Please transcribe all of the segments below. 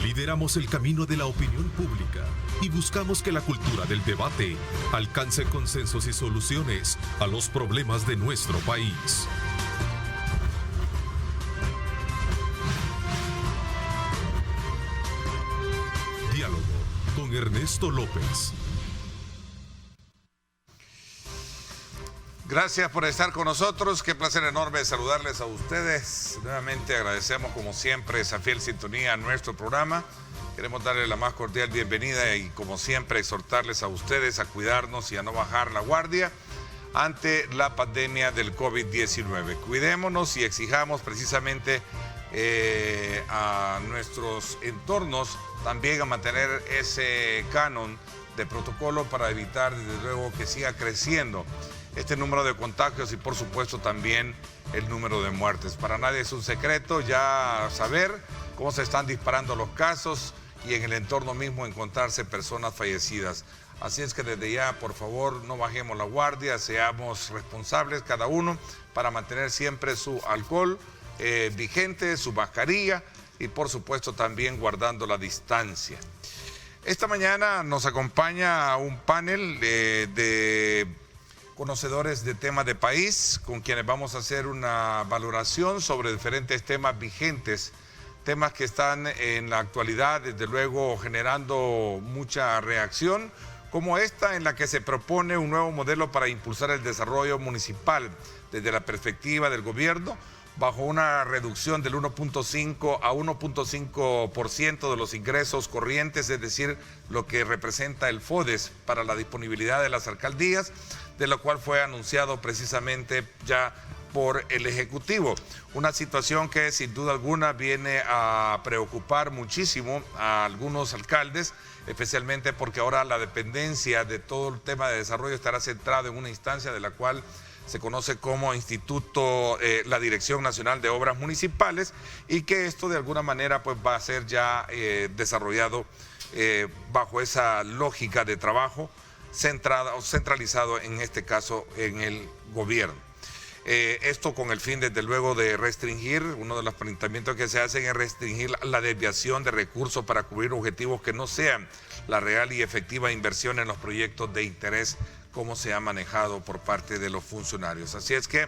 Lideramos el camino de la opinión pública y buscamos que la cultura del debate alcance consensos y soluciones a los problemas de nuestro país. Diálogo con Ernesto López. Gracias por estar con nosotros, qué placer enorme saludarles a ustedes. Nuevamente agradecemos como siempre esa fiel sintonía a nuestro programa. Queremos darle la más cordial bienvenida y como siempre exhortarles a ustedes a cuidarnos y a no bajar la guardia ante la pandemia del COVID-19. Cuidémonos y exijamos precisamente a nuestros entornos también a mantener ese canon de protocolo para evitar desde luego que siga creciendo este número de contagios y por supuesto también el número de muertes. Para nadie es un secreto ya saber cómo se están disparando los casos y en el entorno mismo encontrarse personas fallecidas. Así es que desde ya, por favor, no bajemos la guardia, seamos responsables cada uno para mantener siempre su alcohol vigente, su mascarilla y por supuesto también guardando la distancia. Esta mañana nos acompaña un panel de conocedores de temas de país, con quienes vamos a hacer una valoración sobre diferentes temas vigentes, temas que están en la actualidad, desde luego generando mucha reacción, como esta en la que se propone un nuevo modelo para impulsar el desarrollo municipal desde la perspectiva del gobierno, bajo una reducción del 1.5 a 1.5% de los ingresos corrientes, es decir, lo que representa el FODES para la disponibilidad de las alcaldías, de lo cual fue anunciado precisamente ya por el Ejecutivo. Una situación que sin duda alguna viene a preocupar muchísimo a algunos alcaldes, especialmente porque ahora la dependencia de todo el tema de desarrollo estará centrado en una instancia de la cual se conoce como la Dirección Nacional de Obras Municipales, y que esto de alguna manera pues va a ser ya desarrollado bajo esa lógica de trabajo centralizado en este caso en el gobierno. Esto con el fin desde luego de restringir, uno de los planteamientos que se hacen es restringir la desviación de recursos para cubrir objetivos que no sean la real y efectiva inversión en los proyectos de interés como se ha manejado por parte de los funcionarios. Así es que,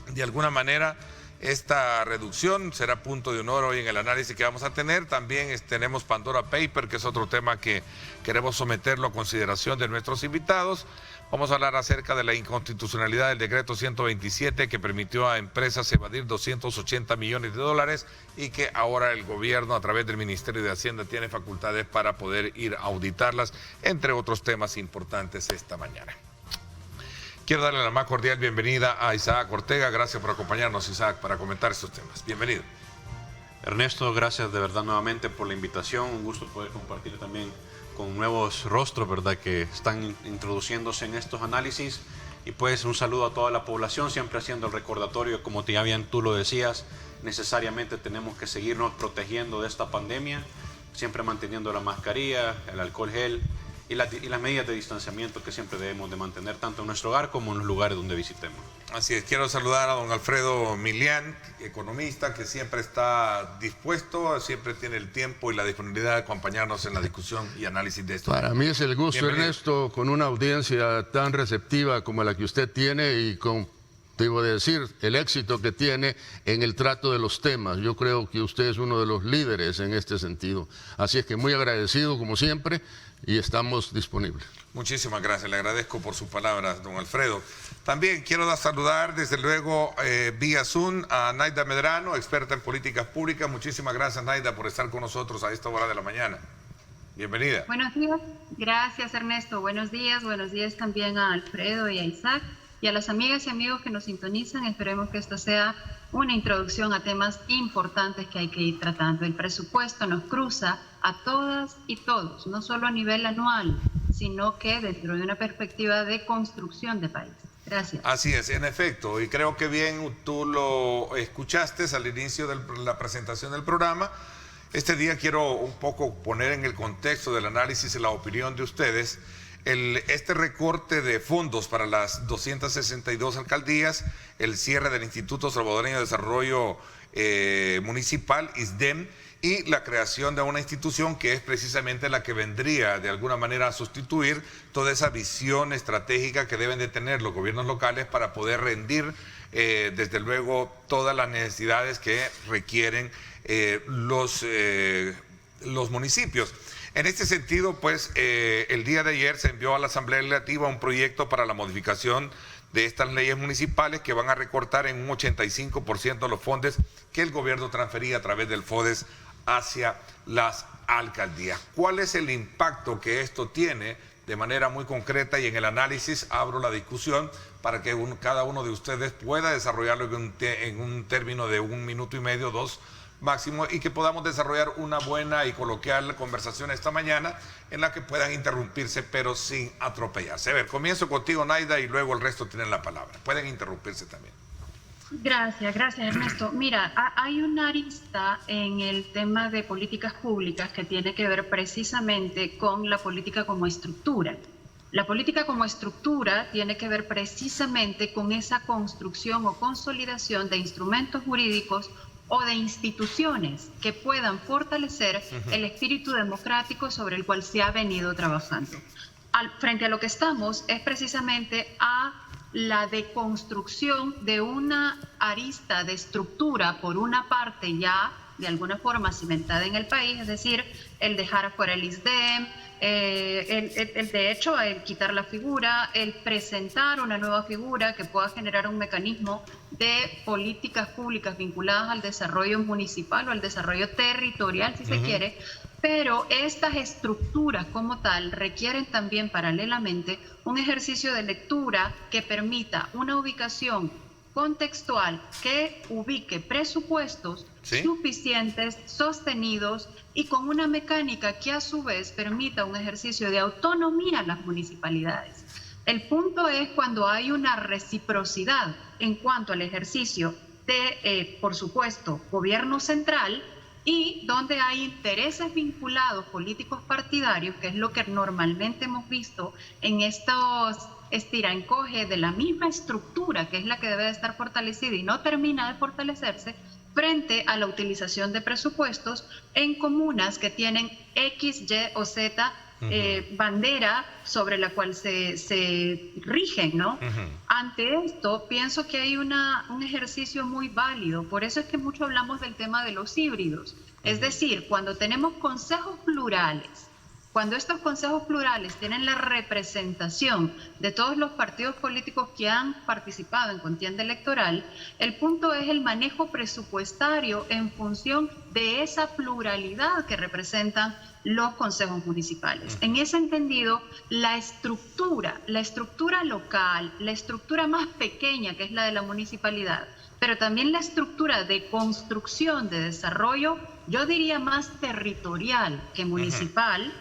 de alguna manera, esta reducción será punto de honor hoy en el análisis que vamos a tener. También tenemos Pandora Paper, que es otro tema que queremos someterlo a consideración de nuestros invitados. Vamos a hablar acerca de la inconstitucionalidad del decreto 127 que permitió a empresas evadir 280 millones de dólares y que ahora el gobierno a través del Ministerio de Hacienda tiene facultades para poder ir a auditarlas, entre otros temas importantes esta mañana. Quiero darle la más cordial bienvenida a Isaac Ortega. Gracias por acompañarnos, Isaac, para comentar estos temas. Bienvenido. Ernesto, gracias de verdad nuevamente por la invitación. Un gusto poder compartir también con nuevos rostros, ¿verdad?, que están introduciéndose en estos análisis. Y pues un saludo a toda la población, siempre haciendo el recordatorio, como ya bien tú lo decías, necesariamente tenemos que seguirnos protegiendo de esta pandemia, siempre manteniendo la mascarilla, el alcohol gel y las medidas de distanciamiento que siempre debemos de mantener tanto en nuestro hogar como en los lugares donde visitemos. Así es, quiero saludar a don Alfredo Milián, economista, que siempre está dispuesto, siempre tiene el tiempo y la disponibilidad de acompañarnos en la discusión y análisis de esto. Para mí es el gusto, bienvenido, Ernesto, con una audiencia tan receptiva como la que usted tiene y con, debo decir, el éxito que tiene en el trato de los temas. Yo creo que usted es uno de los líderes en este sentido. Así es que muy agradecido, como siempre, y estamos disponibles. Muchísimas gracias, le agradezco por sus palabras, don Alfredo. También quiero saludar desde luego vía Zoom a Naida Medrano, experta en políticas públicas. Muchísimas gracias, Naida, por estar con nosotros a esta hora de la mañana. Bienvenida. Buenos días, gracias Ernesto, buenos días también a Alfredo y a Isaac y a las amigas y amigos que nos sintonizan. Esperemos que esta sea una introducción a temas importantes que hay que ir tratando. El presupuesto nos cruza a todas y todos, no solo a nivel anual, sino que dentro de una perspectiva de construcción de país. Gracias. Así es, en efecto, y creo que bien tú lo escuchaste al inicio de la presentación del programa. Este día quiero un poco poner en el contexto del análisis y la opinión de ustedes este recorte de fondos para las 262 alcaldías, el cierre del Instituto Salvadoreño de Desarrollo Municipal, ISDEM, y la creación de una institución que es precisamente la que vendría de alguna manera a sustituir toda esa visión estratégica que deben de tener los gobiernos locales para poder rendir desde luego todas las necesidades que requieren los municipios. En este sentido, pues, el día de ayer se envió a la Asamblea Legislativa un proyecto para la modificación de estas leyes municipales que van a recortar en un 85% los fondos que el gobierno transfería a través del FODES hacia las alcaldías. ¿Cuál es el impacto que esto tiene de manera muy concreta? Y en el análisis abro la discusión para que cada uno de ustedes pueda desarrollarlo en un término de 1 minuto y medio, 2 máximo, y que podamos desarrollar una buena y coloquial conversación esta mañana en la que puedan interrumpirse pero sin atropellarse. A ver, comienzo contigo, Naida, y luego el resto tienen la palabra. Pueden interrumpirse también. Gracias Ernesto. Mira, hay una arista en el tema de políticas públicas que tiene que ver precisamente con la política como estructura. La política como estructura tiene que ver precisamente con esa construcción o consolidación de instrumentos jurídicos o de instituciones que puedan fortalecer el espíritu democrático sobre el cual se ha venido trabajando. Frente a lo que estamos es precisamente a la deconstrucción de una arista de estructura, por una parte ya de alguna forma cimentada en el país, es decir, el dejar afuera el ISDEM, de hecho, el quitar la figura, el presentar una nueva figura que pueda generar un mecanismo de políticas públicas vinculadas al desarrollo municipal o al desarrollo territorial, si se quiere, pero estas estructuras como tal requieren también paralelamente un ejercicio de lectura que permita una ubicación contextual que ubique presupuestos suficientes, sostenidos y con una mecánica que a su vez permita un ejercicio de autonomía a las municipalidades. El punto es cuando hay una reciprocidad en cuanto al ejercicio de, por supuesto, gobierno central y donde hay intereses vinculados políticos partidarios, que es lo que normalmente hemos visto en estos estira-encoge de la misma estructura, que es la que debe de estar fortalecida y no termina de fortalecerse, frente a la utilización de presupuestos en comunas que tienen X, Y o Z bandera sobre la cual se rigen, ¿no? Ante esto, pienso que hay un ejercicio muy válido. Por eso es que mucho hablamos del tema de los híbridos. Es decir, cuando tenemos consejos plurales, cuando estos consejos plurales tienen la representación de todos los partidos políticos que han participado en contienda electoral, el punto es el manejo presupuestario en función de esa pluralidad que representan los consejos municipales. En ese entendido, la estructura local, la estructura más pequeña, que es la de la municipalidad, pero también la estructura de construcción, de desarrollo, yo diría más territorial que municipal,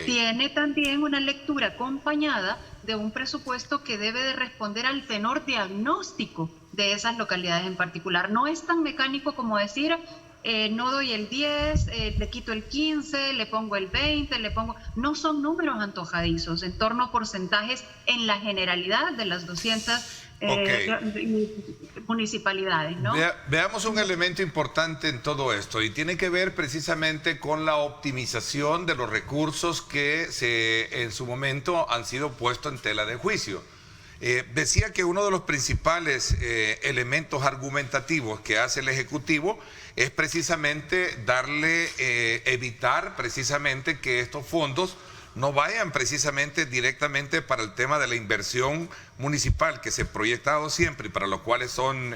tiene también una lectura acompañada de un presupuesto que debe de responder al tenor diagnóstico de esas localidades en particular. No es tan mecánico como decir, no doy el 10, le quito el 15, le pongo el 20, No son números antojadizos en torno a porcentajes en la generalidad de las 200 municipalidades, ¿no? Veamos un elemento importante en todo esto y tiene que ver precisamente con la optimización de los recursos que en su momento han sido puestos en tela de juicio. Decía que uno de los principales elementos argumentativos que hace el Ejecutivo es precisamente evitar precisamente que estos fondos no vayan precisamente directamente para el tema de la inversión municipal que se ha proyectado siempre y para los cuales son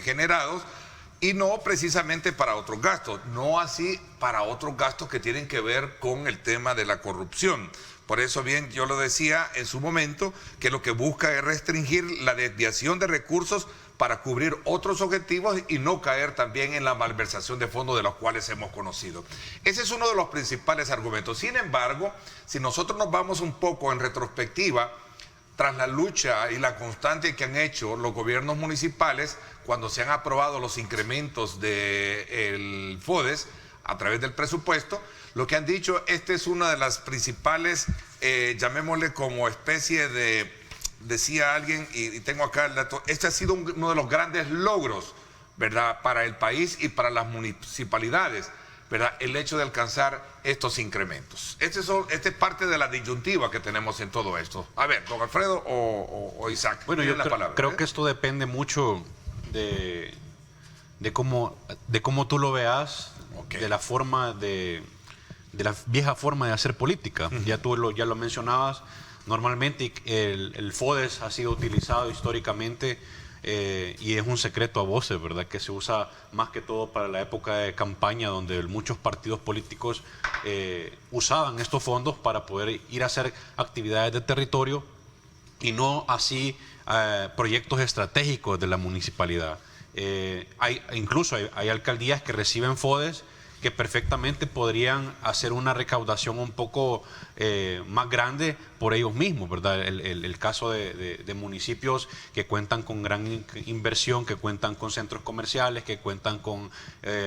generados, y no precisamente para otros gastos, no así para otros gastos que tienen que ver con el tema de la corrupción. Por eso bien, yo lo decía en su momento, que lo que busca es restringir la desviación de recursos para cubrir otros objetivos y no caer también en la malversación de fondos de los cuales hemos conocido. Ese es uno de los principales argumentos. Sin embargo, si nosotros nos vamos un poco en retrospectiva, tras la lucha y la constante que han hecho los gobiernos municipales cuando se han aprobado los incrementos del FODES a través del presupuesto, lo que han dicho, esta es una de las principales, llamémosle como especie de, decía alguien, y tengo acá el dato, este ha sido uno de los grandes logros, ¿verdad?, para el país y para las municipalidades. ¿verdad?, el hecho de alcanzar estos incrementos. Este es parte de la disyuntiva que tenemos en todo esto. A ver, don Alfredo o Isaac. Bueno, yo creo ¿eh? que esto depende mucho de cómo tú lo veas, Okay. de la forma de la vieja forma de hacer política. Ya ya lo mencionabas, normalmente el FODES ha sido utilizado históricamente y es un secreto a voces, ¿verdad?, que se usa más que todo para la época de campaña, donde muchos partidos políticos usaban estos fondos para poder ir a hacer actividades de territorio y no así proyectos estratégicos de la municipalidad. Incluso hay alcaldías que reciben FODES que perfectamente podrían hacer una recaudación un poco más grande por ellos mismos, ¿verdad? El caso de municipios que cuentan con gran inversión, que cuentan con centros comerciales, que cuentan con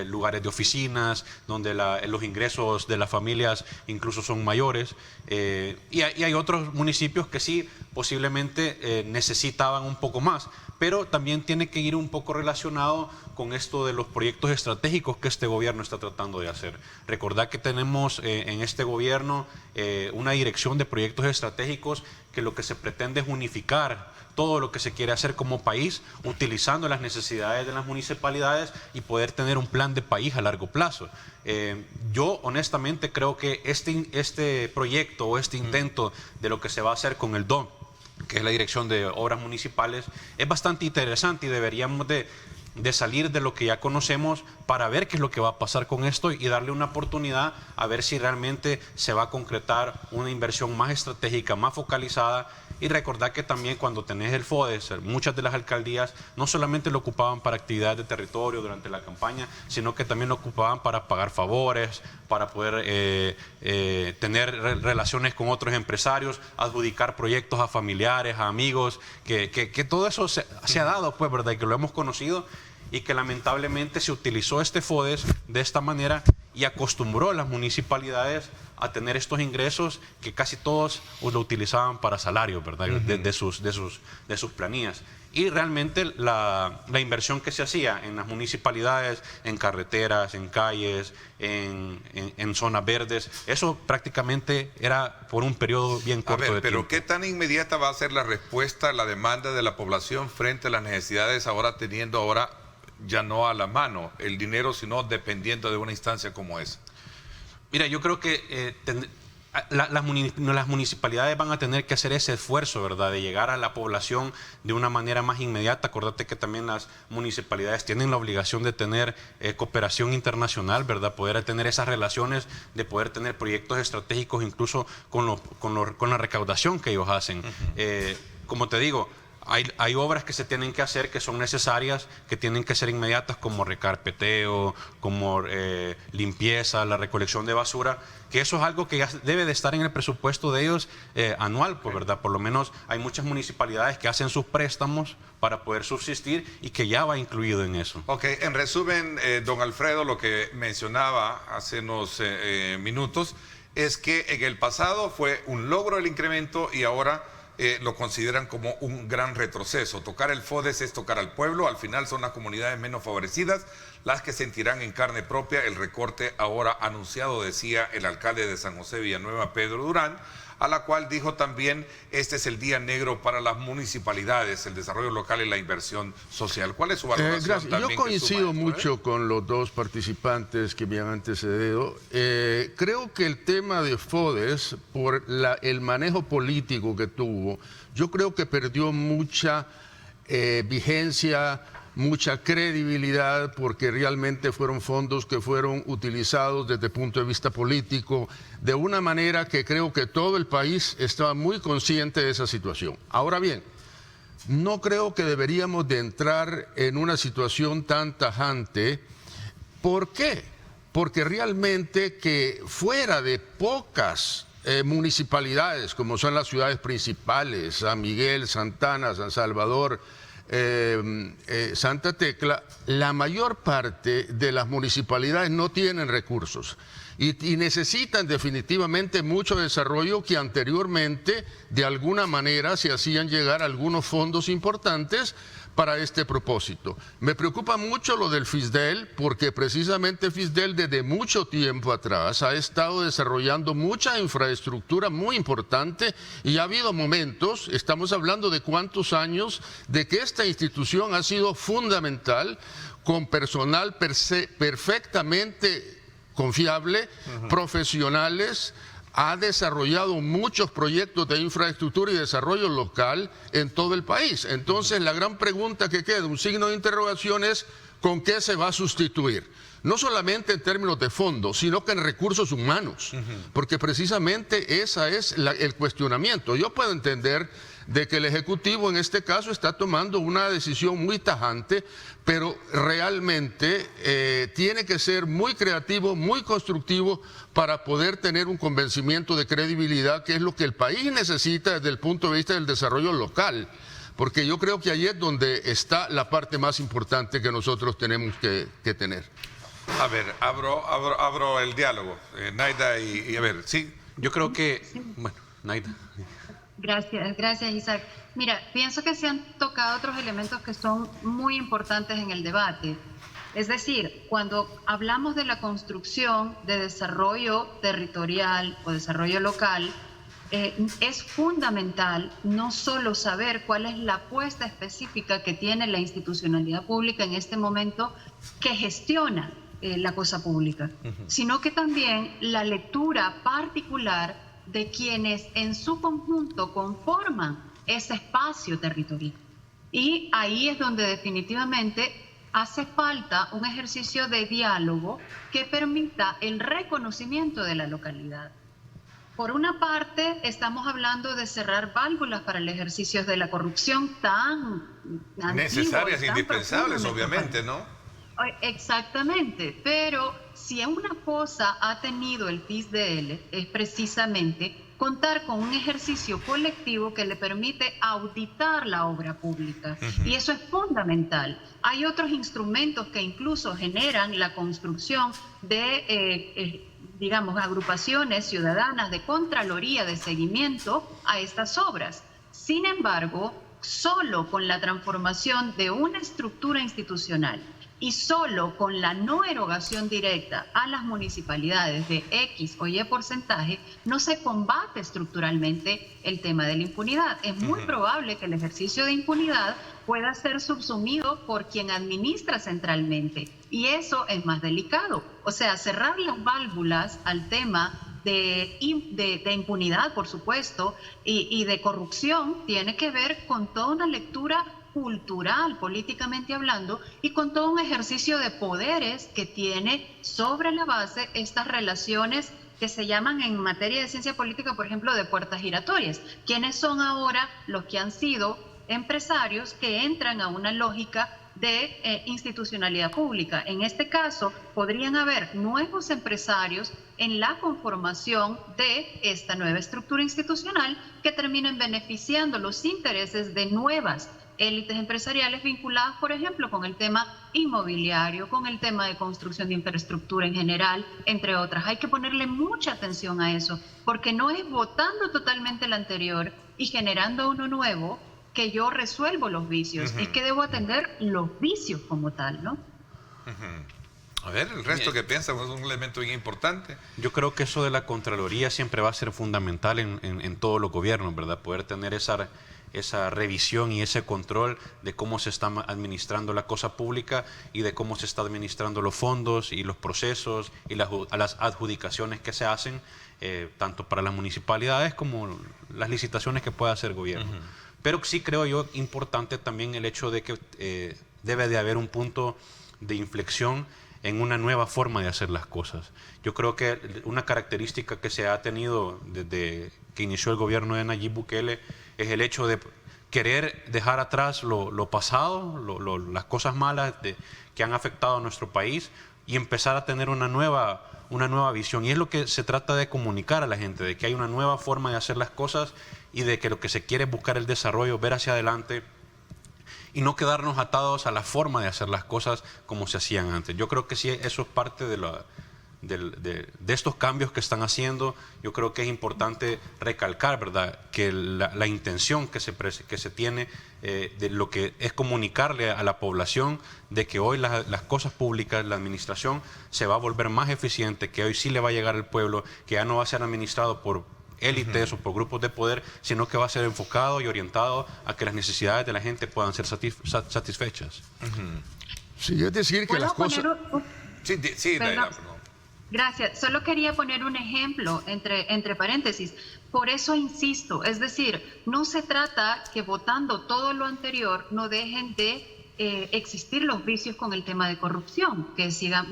lugares de oficinas, donde los ingresos de las familias incluso son mayores. Y hay otros municipios que sí posiblemente necesitaban un poco más, pero también tiene que ir un poco relacionado con esto de los proyectos estratégicos que este gobierno está tratando de hacer. Recordad que tenemos en este gobierno una dirección de proyectos estratégicos que lo que se pretende es unificar todo lo que se quiere hacer como país, utilizando las necesidades de las municipalidades y poder tener un plan de país a largo plazo. Yo honestamente creo que este proyecto o este intento de lo que se va a hacer con el DOM, que es la Dirección de Obras Municipales, es bastante interesante y deberíamos de salir de lo que ya conocemos para ver qué es lo que va a pasar con esto y darle una oportunidad a ver si realmente se va a concretar una inversión más estratégica, más focalizada. Y recordar que también cuando tenés el FODES, muchas de las alcaldías no solamente lo ocupaban para actividades de territorio durante la campaña, sino que también lo ocupaban para pagar favores, para poder tener relaciones con otros empresarios, adjudicar proyectos a familiares, a amigos, que todo eso se ha dado, pues, ¿verdad? Y que lo hemos conocido y que lamentablemente se utilizó este FODES de esta manera y acostumbró a las municipalidades a tener estos ingresos que casi todos lo utilizaban para salarios, ¿verdad? de sus planillas. Y realmente la inversión que se hacía en las municipalidades, en carreteras, en calles, en zonas verdes, eso prácticamente era por un periodo bien corto de tiempo. Pero ¿qué tan inmediata va a ser la respuesta a la demanda de la población frente a las necesidades teniendo ya no a la mano el dinero, sino dependiendo de una instancia como esa? Mira, yo creo que las municipalidades van a tener que hacer ese esfuerzo, ¿verdad?, de llegar a la población de una manera más inmediata. Acordate que también las municipalidades tienen la obligación de tener cooperación internacional, ¿verdad?, poder tener esas relaciones, de poder tener proyectos estratégicos incluso con la recaudación que ellos hacen. Como te digo, hay obras que se tienen que hacer que son necesarias, que tienen que ser inmediatas, como recarpeteo, como limpieza, la recolección de basura, que eso es algo que ya debe de estar en el presupuesto de ellos anual, pues, ¿verdad? Por lo menos hay muchas municipalidades que hacen sus préstamos para poder subsistir y que ya va incluido en eso. Ok, en resumen, don Alfredo, lo que mencionaba hace unos minutos es que en el pasado fue un logro el incremento y ahora lo consideran como un gran retroceso. Tocar el FODES es tocar al pueblo, al final son las comunidades menos favorecidas las que sentirán en carne propia el recorte ahora anunciado, decía el alcalde de San José Villanueva, Pedro Durán, a la cual dijo también: este es el día negro para las municipalidades, el desarrollo local y la inversión social. ¿Cuál es su valoración? Gracias. Yo coincido mucho con los dos participantes que me han antecedido. Creo que el tema de FODES, por el manejo político que tuvo, yo creo que perdió mucha vigencia, mucha credibilidad, porque realmente fueron fondos que fueron utilizados desde el punto de vista político de una manera que creo que todo el país estaba muy consciente de esa situación. Ahora bien, no creo que deberíamos de entrar en una situación tan tajante. ¿Por qué? Porque realmente que fuera de pocas municipalidades, como son las ciudades principales, San Miguel, Santana, San Salvador, Santa Tecla, la mayor parte de las municipalidades no tienen recursos. y necesitan definitivamente mucho desarrollo que anteriormente de alguna manera se hacían llegar algunos fondos importantes para este propósito. Me preocupa mucho lo del FISDEL, porque precisamente FISDEL desde mucho tiempo atrás ha estado desarrollando mucha infraestructura muy importante y ha habido momentos, estamos hablando de cuántos años, de que esta institución ha sido fundamental, con personal perfectamente confiable, profesionales, ha desarrollado muchos proyectos de infraestructura y desarrollo local en todo el país. Entonces, la gran pregunta que queda, un signo de interrogación, es ¿con qué se va a sustituir? No solamente en términos de fondos, sino que en recursos humanos, porque precisamente ese es el cuestionamiento. Yo puedo entender de que el Ejecutivo en este caso está tomando una decisión muy tajante, pero realmente tiene que ser muy creativo, muy constructivo para poder tener un convencimiento de credibilidad, que es lo que el país necesita desde el punto de vista del desarrollo local. Porque yo creo que ahí es donde está la parte más importante que nosotros tenemos que tener. A ver, abro el diálogo. Naida y a ver, sí. Yo creo que, bueno, Naida. Gracias Isaac. Mira, pienso que se han tocado otros elementos que son muy importantes en el debate. Es decir, cuando hablamos de la construcción de desarrollo territorial o desarrollo local, es fundamental no solo saber cuál es la apuesta específica que tiene la institucionalidad pública en este momento que gestiona la cosa pública, sino que también la lectura particular de quienes en su conjunto conforman ese espacio territorial. Y ahí es donde definitivamente hace falta un ejercicio de diálogo que permita el reconocimiento de la localidad. Por una parte, estamos hablando de cerrar válvulas para el ejercicio de la corrupción tan necesarias e indispensables, obviamente, ¿no? Exactamente, pero si una cosa ha tenido el FISDL es precisamente contar con un ejercicio colectivo que le permite auditar la obra pública. Y eso es fundamental. Hay otros instrumentos que incluso generan la construcción de, digamos, agrupaciones ciudadanas de contraloría, de seguimiento a estas obras. Sin embargo, solo con la transformación de una estructura institucional y solo con la no erogación directa a las municipalidades de X o Y porcentaje, no se combate estructuralmente el tema de la impunidad. Es muy probable que el ejercicio de impunidad pueda ser subsumido por quien administra centralmente, y eso es más delicado. O sea, cerrar las válvulas al tema de impunidad, por supuesto, y de corrupción, tiene que ver con toda una lectura cultural, políticamente hablando, y con todo un ejercicio de poderes que tiene sobre la base estas relaciones que se llaman en materia de ciencia política, por ejemplo, de puertas giratorias. ¿Quiénes son ahora los que han sido empresarios que entran a una lógica de institucionalidad pública? En este caso, podrían haber nuevos empresarios en la conformación de esta nueva estructura institucional que terminen beneficiando los intereses de nuevas élites empresariales vinculadas, por ejemplo, con el tema inmobiliario, con el tema de construcción de infraestructura en general, entre otras. Hay que ponerle mucha atención a eso, porque no es votando totalmente el anterior y generando uno nuevo que yo resuelvo los vicios, es que debo atender los vicios como tal, ¿no? A ver, el resto que piensa es un elemento bien importante. Yo creo que eso de la Contraloría siempre va a ser fundamental en todos los gobiernos, ¿verdad? Poder tener esa revisión y ese control de cómo se está administrando la cosa pública y de cómo se está administrando los fondos y los procesos y las adjudicaciones que se hacen, tanto para las municipalidades como las licitaciones que pueda hacer el gobierno. Pero sí creo yo importante también el hecho de que debe de haber un punto de inflexión en una nueva forma de hacer las cosas. Yo creo que una característica que se ha tenido desde que inició el gobierno de Nayib Bukele es el hecho de querer dejar atrás lo pasado, las cosas malas que han afectado a nuestro país y empezar a tener una nueva visión. Y es lo que se trata de comunicar a la gente, de que hay una nueva forma de hacer las cosas y de que lo que se quiere es buscar el desarrollo, ver hacia adelante y no quedarnos atados a la forma de hacer las cosas como se hacían antes. Yo creo que sí, eso es parte de de estos cambios que están haciendo, yo creo que es importante recalcar, ¿verdad?, que la intención que se tiene de lo que es comunicarle a la población de que hoy las cosas públicas, la administración se va a volver más eficiente, que hoy sí le va a llegar al pueblo, que ya no va a ser administrado por élites o por grupos de poder, sino que va a ser enfocado y orientado a que las necesidades de la gente puedan ser satisfechas. Sí, es decir, que las cosas... Sí, Laila, perdón. Gracias. Solo quería poner un ejemplo entre paréntesis. Por eso insisto, es decir, no se trata que votando todo lo anterior no dejen de existir los vicios con el tema de corrupción, que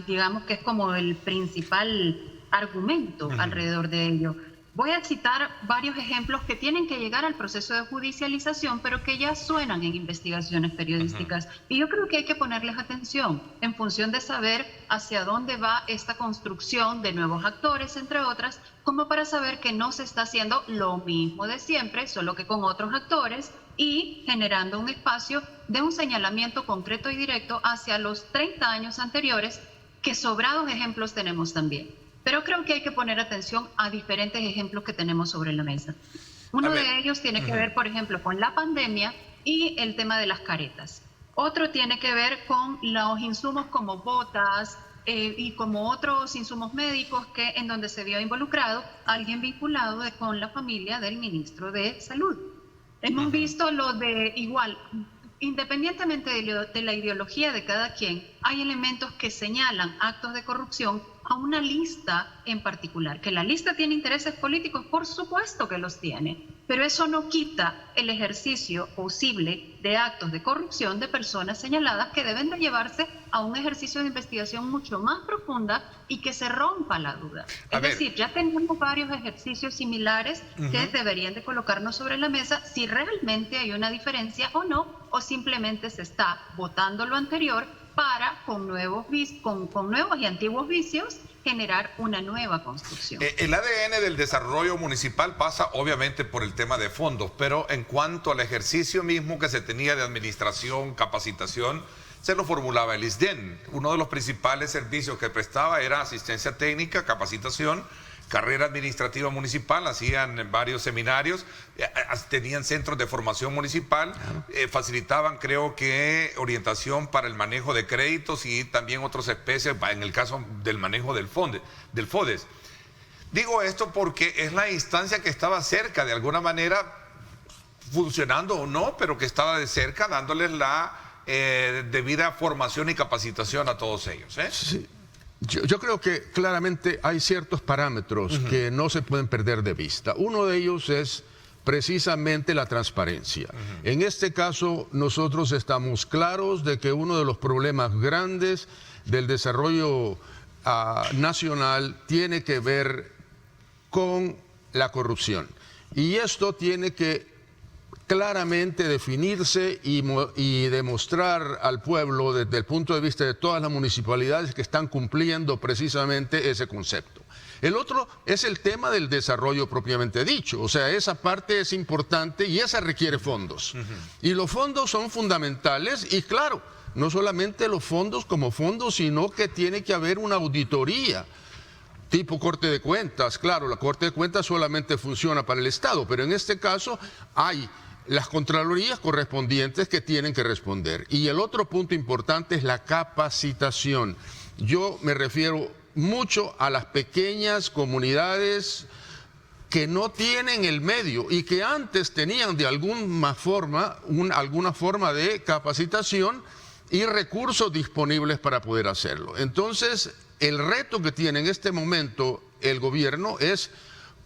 digamos que es como el principal argumento alrededor de ello. Voy a citar varios ejemplos que tienen que llegar al proceso de judicialización, pero que ya suenan en investigaciones periodísticas. Y yo creo que hay que ponerles atención en función de saber hacia dónde va esta construcción de nuevos actores, entre otras, como para saber que no se está haciendo lo mismo de siempre, solo que con otros actores, y generando un espacio de un señalamiento concreto y directo hacia los 30 años anteriores, que sobrados ejemplos tenemos también. Pero creo que hay que poner atención a diferentes ejemplos que tenemos sobre la mesa. Uno de ellos tiene que ver, por ejemplo, con la pandemia y el tema de las caretas. Otro tiene que ver con los insumos como botas y como otros insumos médicos en donde se vio involucrado alguien vinculado con la familia del ministro de Salud. Hemos visto lo de igual, independientemente de la ideología de cada quien, hay elementos que señalan actos de corrupción a una lista en particular. Que la lista tiene intereses políticos, por supuesto que los tiene, pero eso no quita el ejercicio posible de actos de corrupción de personas señaladas que deben de llevarse a un ejercicio de investigación mucho más profunda y que se rompa la duda. Es decir, ya tenemos varios ejercicios similares que deberían de colocarnos sobre la mesa si realmente hay una diferencia o no, o simplemente se está votando lo anterior para, con nuevos y antiguos vicios, generar una nueva construcción. El ADN del desarrollo municipal pasa obviamente por el tema de fondos, pero en cuanto al ejercicio mismo que se tenía de administración, capacitación, se lo formulaba el ISDEN. Uno de los principales servicios que prestaba era asistencia técnica, capacitación, carrera administrativa municipal, hacían varios seminarios, tenían centros de formación municipal, facilitaban, creo que, orientación para el manejo de créditos y también otras especies, en el caso del manejo del FODES. Digo esto porque es la instancia que estaba cerca, de alguna manera, funcionando o no, pero que estaba de cerca, dándoles la debida formación y capacitación a todos ellos. Sí. Yo creo que claramente hay ciertos parámetros que no se pueden perder de vista. Uno de ellos es precisamente la transparencia. En este caso, nosotros estamos claros de que uno de los problemas grandes del desarrollo nacional tiene que ver con la corrupción. Y esto tiene que claramente definirse y demostrar al pueblo desde el punto de vista de todas las municipalidades que están cumpliendo precisamente ese concepto. El otro es el tema del desarrollo propiamente dicho, o sea, esa parte es importante y esa requiere fondos. Y los fondos son fundamentales y claro, no solamente los fondos como fondos, sino que tiene que haber una auditoría tipo Corte de Cuentas. Claro, la Corte de Cuentas solamente funciona para el Estado, pero en este caso hay las contralorías correspondientes que tienen que responder. Y el otro punto importante es la capacitación. Yo me refiero mucho a las pequeñas comunidades que no tienen el medio y que antes tenían de alguna forma de capacitación y recursos disponibles para poder hacerlo. Entonces, el reto que tiene en este momento el gobierno es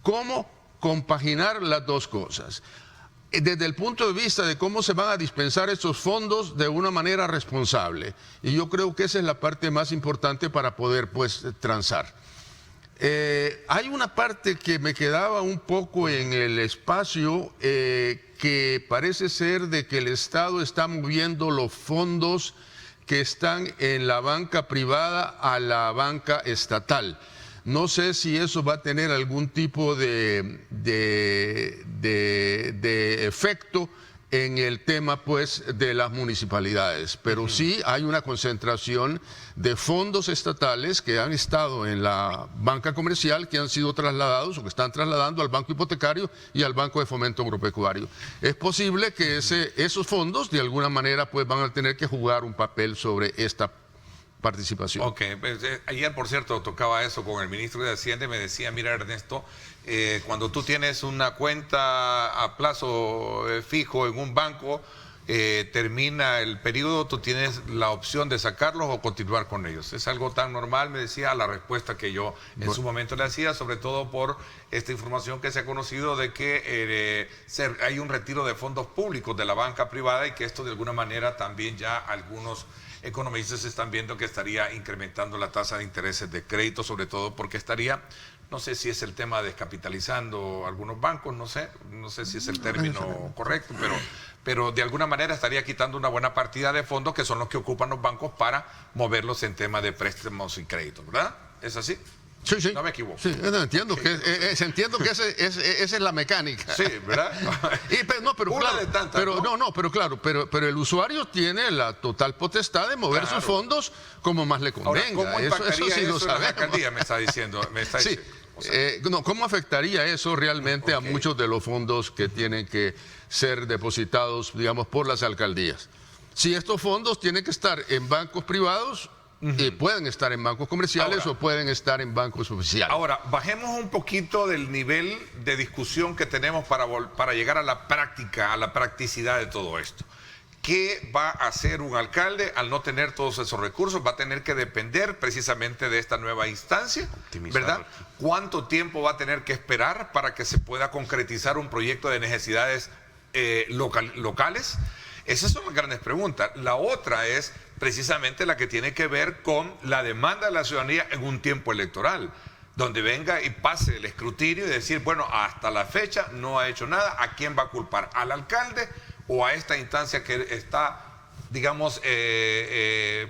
cómo compaginar las dos cosas. Desde el punto de vista de cómo se van a dispensar estos fondos de una manera responsable. Y yo creo que esa es la parte más importante para poder, pues, transar. Hay una parte que me quedaba un poco en el espacio que parece ser de que el Estado está moviendo los fondos que están en la banca privada a la banca estatal. No sé si eso va a tener algún tipo de efecto en el tema pues de las municipalidades, pero sí hay una concentración de fondos estatales que han estado en la banca comercial, que han sido trasladados o que están trasladando al Banco Hipotecario y al Banco de Fomento Agropecuario. Es posible que esos fondos de alguna manera pues van a tener que jugar un papel sobre esta participación. Ok, pues, ayer por cierto tocaba eso con el ministro de Hacienda y me decía, mira Ernesto, cuando tú tienes una cuenta a plazo fijo en un banco, termina el periodo, tú tienes la opción de sacarlos o continuar con ellos. Es algo tan normal, me decía, la respuesta que yo en su momento le hacía, sobre todo por esta información que se ha conocido de que hay un retiro de fondos públicos de la banca privada y que esto de alguna manera también ya algunos economistas están viendo que estaría incrementando la tasa de intereses de crédito, sobre todo porque estaría, no sé si es el tema descapitalizando algunos bancos, no sé si es el término correcto, pero de alguna manera estaría quitando una buena partida de fondos que son los que ocupan los bancos para moverlos en tema de préstamos y créditos, ¿verdad? ¿Es así? Sí, sí. No me equivoco. Sí, entiendo que esa es la mecánica. Sí, ¿verdad? Pero el usuario tiene la total potestad de mover sus fondos como más le convenga. Ahora, ¿cómo impactaría eso sí lo eso en la sabemos. alcaldía? Me está diciendo. Sí. ¿Cómo afectaría eso realmente a muchos de los fondos que tienen que ser depositados, digamos, por las alcaldías? Si estos fondos tienen que estar en bancos privados, pueden estar en bancos comerciales o pueden estar en bancos oficiales. Ahora, bajemos un poquito del nivel de discusión que tenemos para llegar a la práctica, a la practicidad de todo esto. ¿Qué va a hacer un alcalde al no tener todos esos recursos? Va a tener que depender precisamente de esta nueva instancia, ¿verdad? ¿Cuánto tiempo va a tener que esperar para que se pueda concretizar un proyecto de necesidades locales? Esas son las grandes preguntas. La otra es precisamente la que tiene que ver con la demanda de la ciudadanía en un tiempo electoral, donde venga y pase el escrutinio y decir, bueno, hasta la fecha no ha hecho nada. ¿A quién va a culpar? ¿Al alcalde o a esta instancia que está, digamos,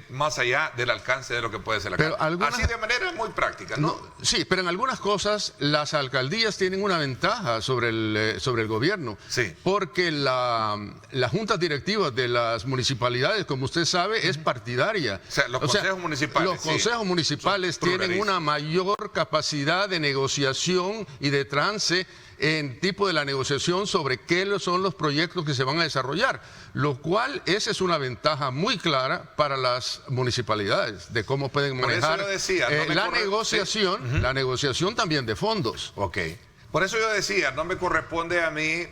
más allá del alcance de lo que puede ser la alcaldía? Así de manera muy práctica, ¿no? Sí, pero en algunas cosas las alcaldías tienen una ventaja sobre el gobierno. Sí. Porque las juntas directivas de las municipalidades, como usted sabe, es partidaria. O sea, los consejos municipales. Los consejos municipales tienen una mayor capacidad de negociación y de trance en tipo de la negociación sobre qué son los proyectos que se van a desarrollar, lo cual esa es una ventaja muy clara para las municipalidades de cómo pueden manejar la negociación también de fondos. Ok. Por eso yo decía, no me corresponde a mí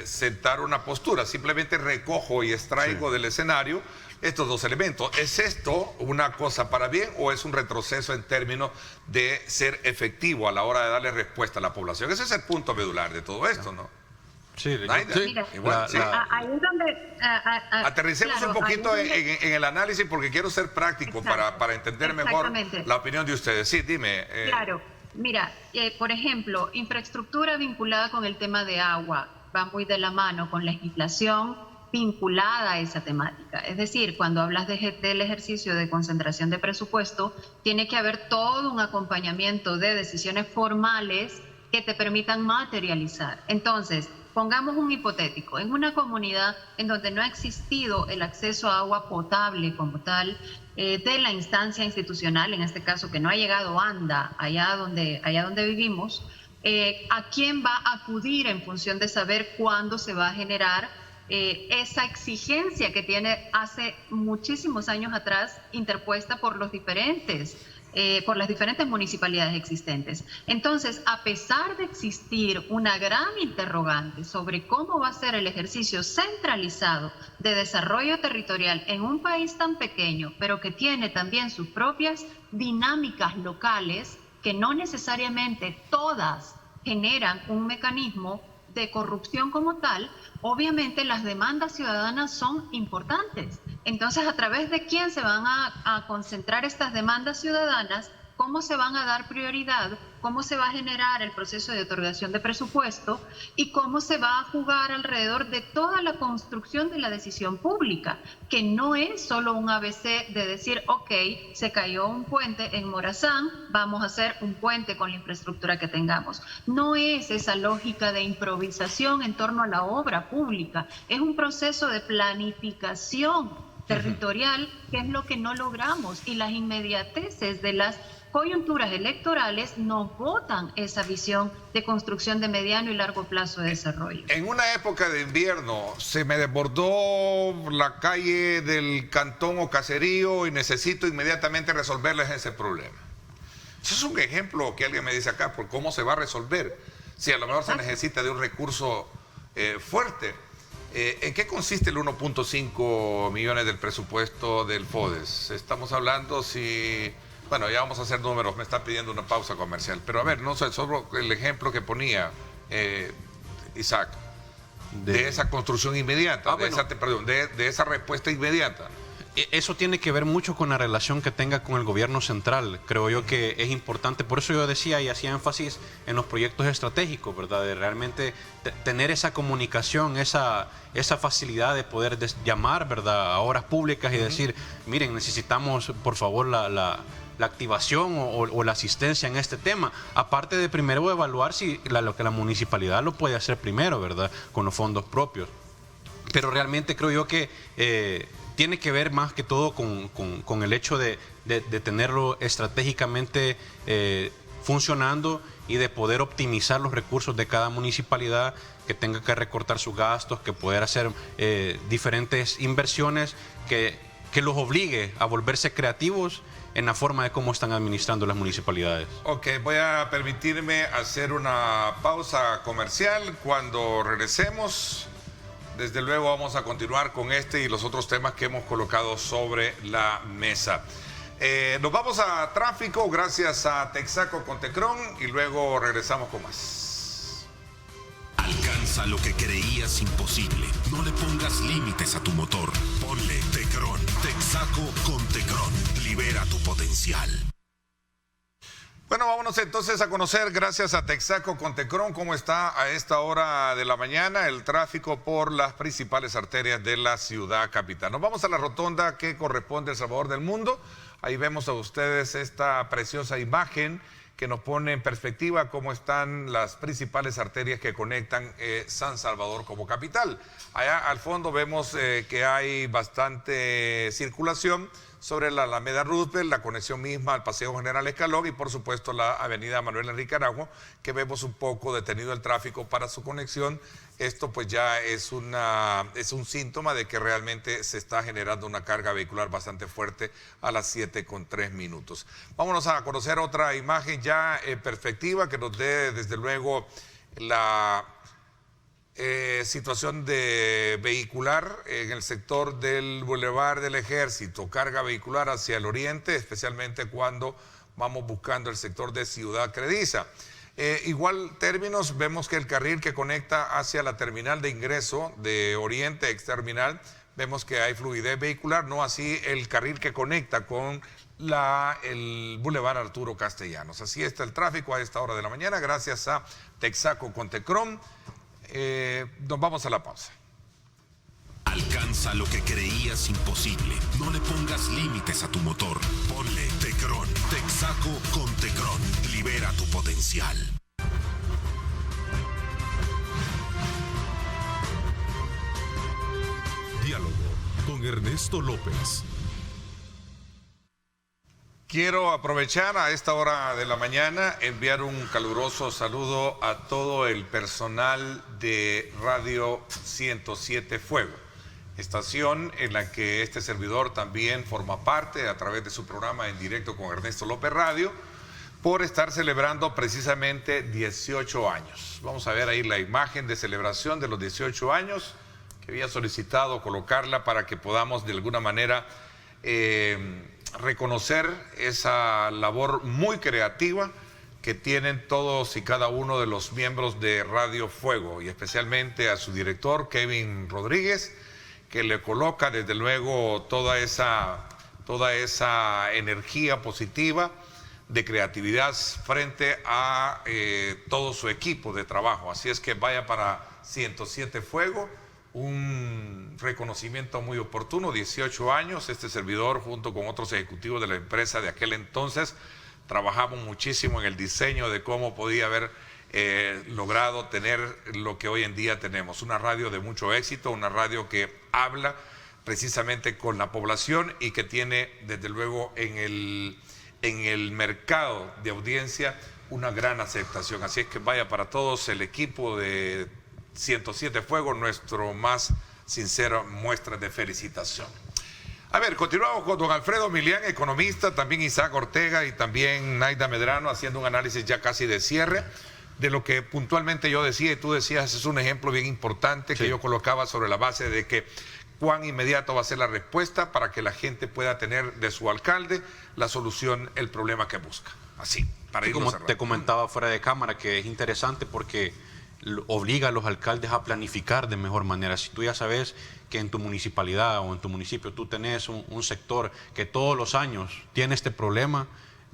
sentar una postura, simplemente recojo y extraigo del escenario estos dos elementos. ¿Es esto una cosa para bien o es un retroceso en términos de ser efectivo a la hora de darle respuesta a la población? Ese es el punto medular de todo esto, ¿no? Sí, igual, sí. Ahí es donde... Aterricemos un poquito en el análisis porque quiero ser práctico para entender mejor la opinión de ustedes. Sí, dime. Claro, mira, por ejemplo, infraestructura vinculada con el tema de agua va muy de la mano con legislación vinculada a esa temática. Es decir, cuando hablas del ejercicio de concentración de presupuesto, tiene que haber todo un acompañamiento de decisiones formales que te permitan materializar. Entonces, pongamos un hipotético, en una comunidad en donde no ha existido el acceso a agua potable como tal, de la instancia institucional, en este caso que no ha llegado ANDA allá donde vivimos, ¿a quién va a acudir en función de saber cuándo se va a generar esa exigencia que tiene hace muchísimos años atrás interpuesta por las diferentes municipalidades existentes? Entonces, a pesar de existir una gran interrogante sobre cómo va a ser el ejercicio centralizado de desarrollo territorial en un país tan pequeño, pero que tiene también sus propias dinámicas locales, que no necesariamente todas generan un mecanismo de corrupción como tal, obviamente las demandas ciudadanas son importantes. Entonces, ¿a través de quién se van a concentrar estas demandas ciudadanas? ¿Cómo se van a dar prioridad cómo se va a generar el proceso de otorgación de presupuesto y cómo se va a jugar alrededor de toda la construcción de la decisión pública, que no es solo un ABC de decir, ok, se cayó un puente en Morazán, vamos a hacer un puente con la infraestructura que tengamos. No es esa lógica de improvisación en torno a la obra pública, es un proceso de planificación territorial, que es lo que no logramos, y las inmediateces de las coyunturas electorales nos botan esa visión de construcción de mediano y largo plazo de desarrollo. En una época de invierno se me desbordó la calle del cantón o caserío y necesito inmediatamente resolverles ese problema. Eso es un ejemplo que alguien me dice acá por cómo se va a resolver, si a lo mejor se necesita de un recurso fuerte. ¿En qué consiste el 1.5 millones del presupuesto del FODES? Estamos hablando si... Bueno, ya vamos a hacer números, me está pidiendo una pausa comercial. Pero a ver, no sé, solo el ejemplo que ponía Isaac, de esa construcción inmediata, de esa respuesta inmediata. Eso tiene que ver mucho con la relación que tenga con el gobierno central. Creo yo que es importante, por eso yo decía y hacía énfasis en los proyectos estratégicos, ¿verdad? De realmente tener esa comunicación, esa facilidad de poder llamar, ¿verdad?, a obras públicas y decir, miren, necesitamos por favor la activación o la asistencia en este tema. Aparte de primero evaluar si lo que la municipalidad lo puede hacer primero, ¿verdad?, con los fondos propios. Pero realmente creo yo que... tiene que ver más que todo con el hecho de tenerlo estratégicamente funcionando y de poder optimizar los recursos de cada municipalidad, que tenga que recortar sus gastos, que poder hacer diferentes inversiones que los obligue a volverse creativos en la forma de cómo están administrando las municipalidades. Ok, voy a permitirme hacer una pausa comercial. Cuando regresemos, desde luego vamos a continuar con este y los otros temas que hemos colocado sobre la mesa. Nos vamos a tráfico gracias a Texaco con Tecron y luego regresamos con más. Alcanza lo que creías imposible. No le pongas límites a tu motor. Ponle Tecron. Texaco con Tecron. Libera tu potencial. Bueno, vámonos entonces a conocer, gracias a Texaco con Tecron, cómo está a esta hora de la mañana el tráfico por las principales arterias de la ciudad capital. Nos vamos a la rotonda que corresponde al Salvador del Mundo. Ahí vemos a ustedes esta preciosa imagen que nos pone en perspectiva cómo están las principales arterias que conectan San Salvador como capital. Allá al fondo vemos que hay bastante circulación sobre la Alameda Roosevelt, la conexión misma al Paseo General Escalón y por supuesto la avenida Manuel Enrique Araujo, que vemos un poco detenido el tráfico para su conexión. Esto pues ya es un síntoma de que realmente se está generando una carga vehicular bastante fuerte a las 7:03. Vámonos a conocer otra imagen ya en perspectiva que nos dé desde luego la situación de vehicular en el sector del Boulevard del Ejército, carga vehicular hacia el oriente, especialmente cuando vamos buscando el sector de Ciudad Crediza. Igual términos, vemos que el carril que conecta hacia la terminal de ingreso de Oriente, exterminal, vemos que hay fluidez vehicular, no así el carril que conecta con el Boulevard Arturo Castellanos. Así está el tráfico a esta hora de la mañana, gracias a Texaco con Tecron. Nos vamos a la pausa. Alcanza lo que creías imposible. No le pongas límites a tu motor. Ponle Tecron. Texaco con Tecron. Libera tu potencial. Diálogo con Ernesto López. Quiero aprovechar a esta hora de la mañana, enviar un caluroso saludo a todo el personal de Radio 107 Fuego, estación en la que este servidor también forma parte a través de su programa En Directo con Ernesto López Radio, por estar celebrando precisamente 18 años. Vamos a ver ahí la imagen de celebración de los 18 años, que había solicitado colocarla para que podamos de alguna manera reconocer esa labor muy creativa que tienen todos y cada uno de los miembros de Radio Fuego y especialmente a su director Kevin Rodríguez, que le coloca desde luego toda esa energía positiva de creatividad frente a todo su equipo de trabajo. Así es que vaya para 107 Fuego, un reconocimiento muy oportuno, 18 años, este servidor junto con otros ejecutivos de la empresa de aquel entonces, trabajamos muchísimo en el diseño de cómo podía haber logrado tener lo que hoy en día tenemos, una radio de mucho éxito, una radio que habla precisamente con la población y que tiene desde luego en el mercado de audiencia una gran aceptación. Así es que vaya para todos el equipo de 107 Fuego, nuestro más sincera muestra de felicitación. A ver, continuamos con don Alfredo Milián, economista, también Isaac Ortega y también Naida Medrano haciendo un análisis ya casi de cierre de lo que puntualmente yo decía y tú decías, es un ejemplo bien importante que yo colocaba sobre la base de que cuán inmediato va a ser la respuesta para que la gente pueda tener de su alcalde la solución, el problema que busca. Así, para irnos cerrando. Te comentaba fuera de cámara que es interesante porque obliga a los alcaldes a planificar de mejor manera. Si tú ya sabes que en tu municipalidad o en tu municipio tú tenés un sector que todos los años tiene este problema,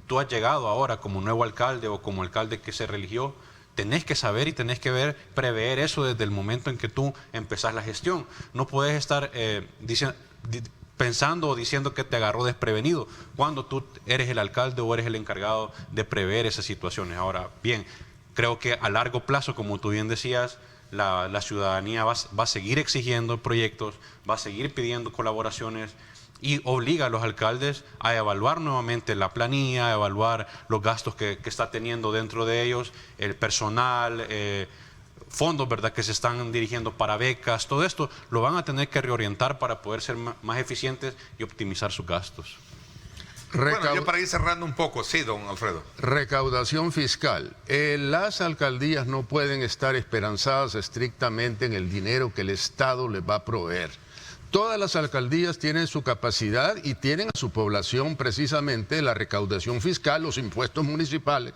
tú has llegado ahora como nuevo alcalde o como alcalde que se religió, tenés que saber y tenés que prever eso desde el momento en que tú empezás la gestión. No puedes estar pensando o diciendo que te agarró desprevenido cuando tú eres el alcalde o eres el encargado de prever esas situaciones. Ahora, bien, creo que a largo plazo, como tú bien decías, la ciudadanía va a seguir exigiendo proyectos, va a seguir pidiendo colaboraciones y obliga a los alcaldes a evaluar nuevamente la planilla, a evaluar los gastos que está teniendo dentro de ellos, el personal, fondos, ¿verdad?, que se están dirigiendo para becas, todo esto lo van a tener que reorientar para poder ser más eficientes y optimizar sus gastos. Bueno, yo para ir cerrando un poco, sí, don Alfredo. Recaudación fiscal. Las alcaldías no pueden estar esperanzadas estrictamente en el dinero que el Estado les va a proveer. Todas las alcaldías tienen su capacidad y tienen a su población precisamente la recaudación fiscal, los impuestos municipales.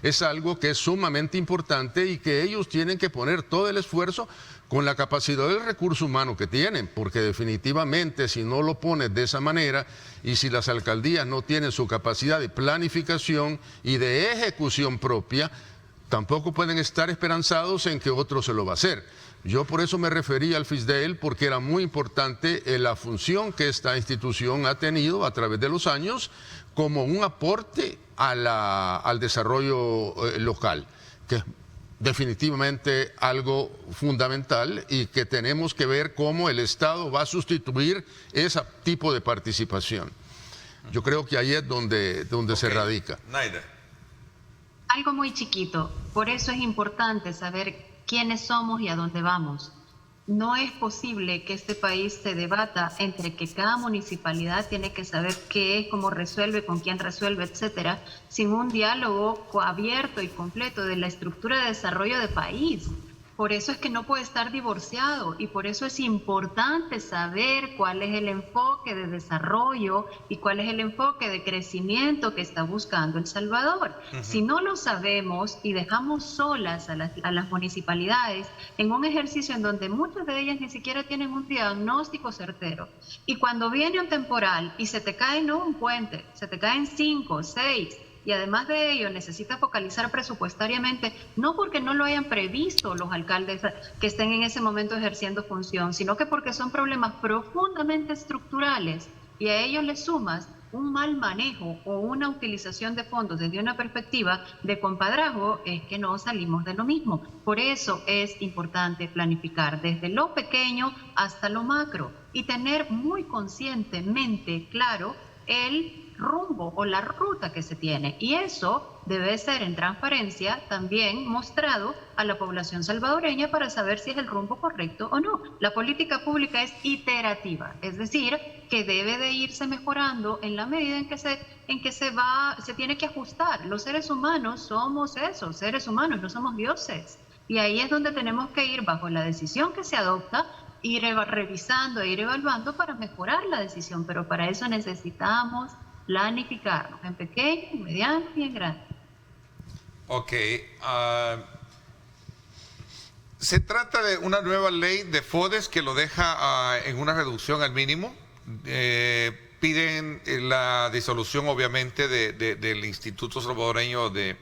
Es algo que es sumamente importante y que ellos tienen que poner todo el esfuerzo con la capacidad del recurso humano que tienen, porque definitivamente si no lo pones de esa manera y si las alcaldías no tienen su capacidad de planificación y de ejecución propia, tampoco pueden estar esperanzados en que otro se lo va a hacer. Yo por eso me refería al FISDEL, porque era muy importante la función que esta institución ha tenido a través de los años como un aporte al desarrollo local, que es definitivamente algo fundamental y que tenemos que ver cómo el Estado va a sustituir ese tipo de participación. Yo creo que ahí es donde se radica. Naida. Algo muy chiquito, por eso es importante saber quiénes somos y a dónde vamos. No es posible que este país se debata entre que cada municipalidad tiene que saber qué es, cómo resuelve, con quién resuelve, etcétera, sin un diálogo abierto y completo de la estructura de desarrollo de país. Por eso es que no puede estar divorciado y por eso es importante saber cuál es el enfoque de desarrollo y cuál es el enfoque de crecimiento que está buscando El Salvador. Si no lo sabemos y dejamos solas a las municipalidades en un ejercicio en donde muchas de ellas ni siquiera tienen un diagnóstico certero, y cuando viene un temporal y se te cae no un puente, se te caen 5, 6, y además de ello necesita focalizar presupuestariamente, no porque no lo hayan previsto los alcaldes que estén en ese momento ejerciendo función, sino que porque son problemas profundamente estructurales y a ellos les sumas un mal manejo o una utilización de fondos desde una perspectiva de compadrazgo, es que no salimos de lo mismo. Por eso es importante planificar desde lo pequeño hasta lo macro y tener muy conscientemente claro el rumbo o la ruta que se tiene, y eso debe ser en transparencia también mostrado a la población salvadoreña para saber si es el rumbo correcto o no. La política pública es iterativa, es decir, que debe de irse mejorando en la medida en que se tiene que ajustar. Los seres humanos somos eso, seres humanos, no somos dioses, y ahí es donde tenemos que ir bajo la decisión que se adopta, ir revisando e ir evaluando para mejorar la decisión, pero para eso necesitamos planificarnos en pequeño, en mediano y en grande. Ok. Se trata de una nueva ley de FODES que lo deja en una reducción al mínimo. piden la disolución, obviamente, del Instituto Salvadoreño de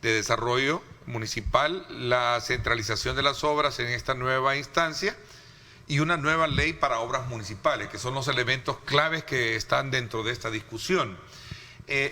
Desarrollo Municipal, la centralización de las obras en esta nueva instancia y una nueva ley para obras municipales, que son los elementos claves que están dentro de esta discusión.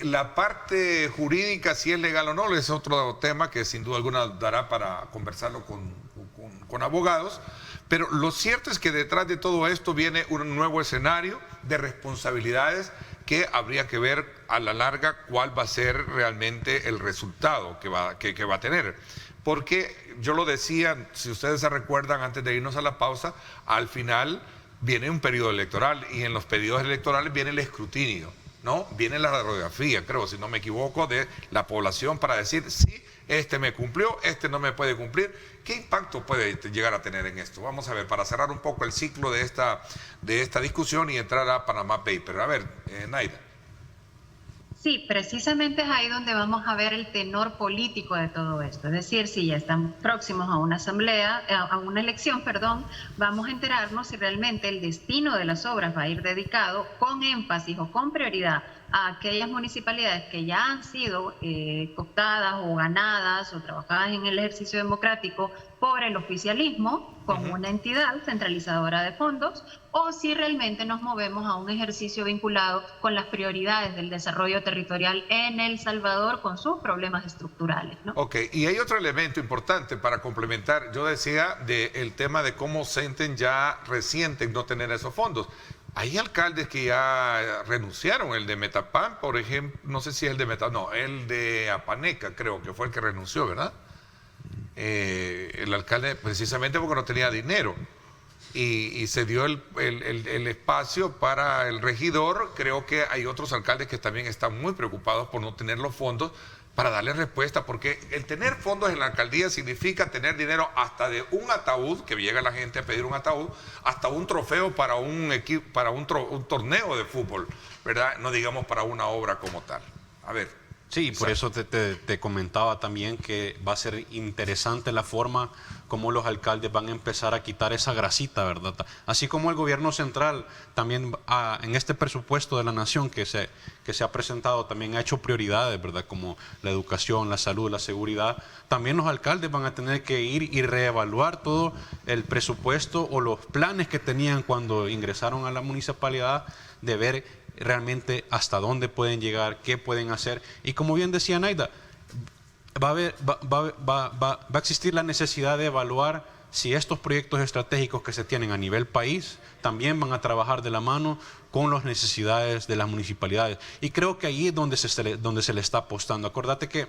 La parte jurídica, si es legal o no, es otro tema que sin duda alguna dará para conversarlo con abogados, pero lo cierto es que detrás de todo esto viene un nuevo escenario de responsabilidades que habría que ver a la larga cuál va a ser realmente el resultado que va a tener. Porque yo lo decía, si ustedes se recuerdan antes de irnos a la pausa, al final viene un periodo electoral y en los periodos electorales viene el escrutinio, ¿no? Viene la radiografía, creo, si no me equivoco, de la población para decir, sí, este me cumplió, este no me puede cumplir. ¿Qué impacto puede llegar a tener en esto? Vamos a ver, para cerrar un poco el ciclo de esta discusión y entrar a Panama Paper. A ver, Naida. Sí, precisamente es ahí donde vamos a ver el tenor político de todo esto. Es decir, si ya están próximos a una asamblea, a una elección, perdón, vamos a enterarnos si realmente el destino de las obras va a ir dedicado con énfasis o con prioridad a aquellas municipalidades que ya han sido cooptadas o ganadas o trabajadas en el ejercicio democrático por el oficialismo como una entidad centralizadora de fondos, o si realmente nos movemos a un ejercicio vinculado con las prioridades del desarrollo territorial en El Salvador con sus problemas estructurales, ¿no? Ok, y hay otro elemento importante para complementar. Yo decía del tema de cómo sienten ya recientes no tener esos fondos. Hay alcaldes que ya renunciaron, el de Metapán, por ejemplo, no sé si es el de Metapán, no, el de Apaneca creo que fue el que renunció, ¿verdad? El alcalde precisamente porque no tenía dinero y se dio el espacio para el regidor. Creo que hay otros alcaldes que también están muy preocupados por no tener los fondos para darle respuesta, porque el tener fondos en la alcaldía significa tener dinero hasta de un ataúd, que llega la gente a pedir un ataúd, hasta un trofeo para un equipo, para un torneo de fútbol, ¿verdad? No digamos para una obra como tal. A ver. Sí, por eso te comentaba también que va a ser interesante la forma como los alcaldes van a empezar a quitar esa grasita, ¿verdad? Así como el gobierno central también en este presupuesto de la nación que se ha presentado también ha hecho prioridades, ¿verdad? Como la educación, la salud, la seguridad. También los alcaldes van a tener que ir y reevaluar todo el presupuesto o los planes que tenían cuando ingresaron a la municipalidad, de ver realmente hasta dónde pueden llegar, qué pueden hacer. Y como bien decía Naida, va a existir la necesidad de evaluar si estos proyectos estratégicos que se tienen a nivel país también van a trabajar de la mano con las necesidades de las municipalidades. Y creo que ahí es donde se le está apostando. Acordate que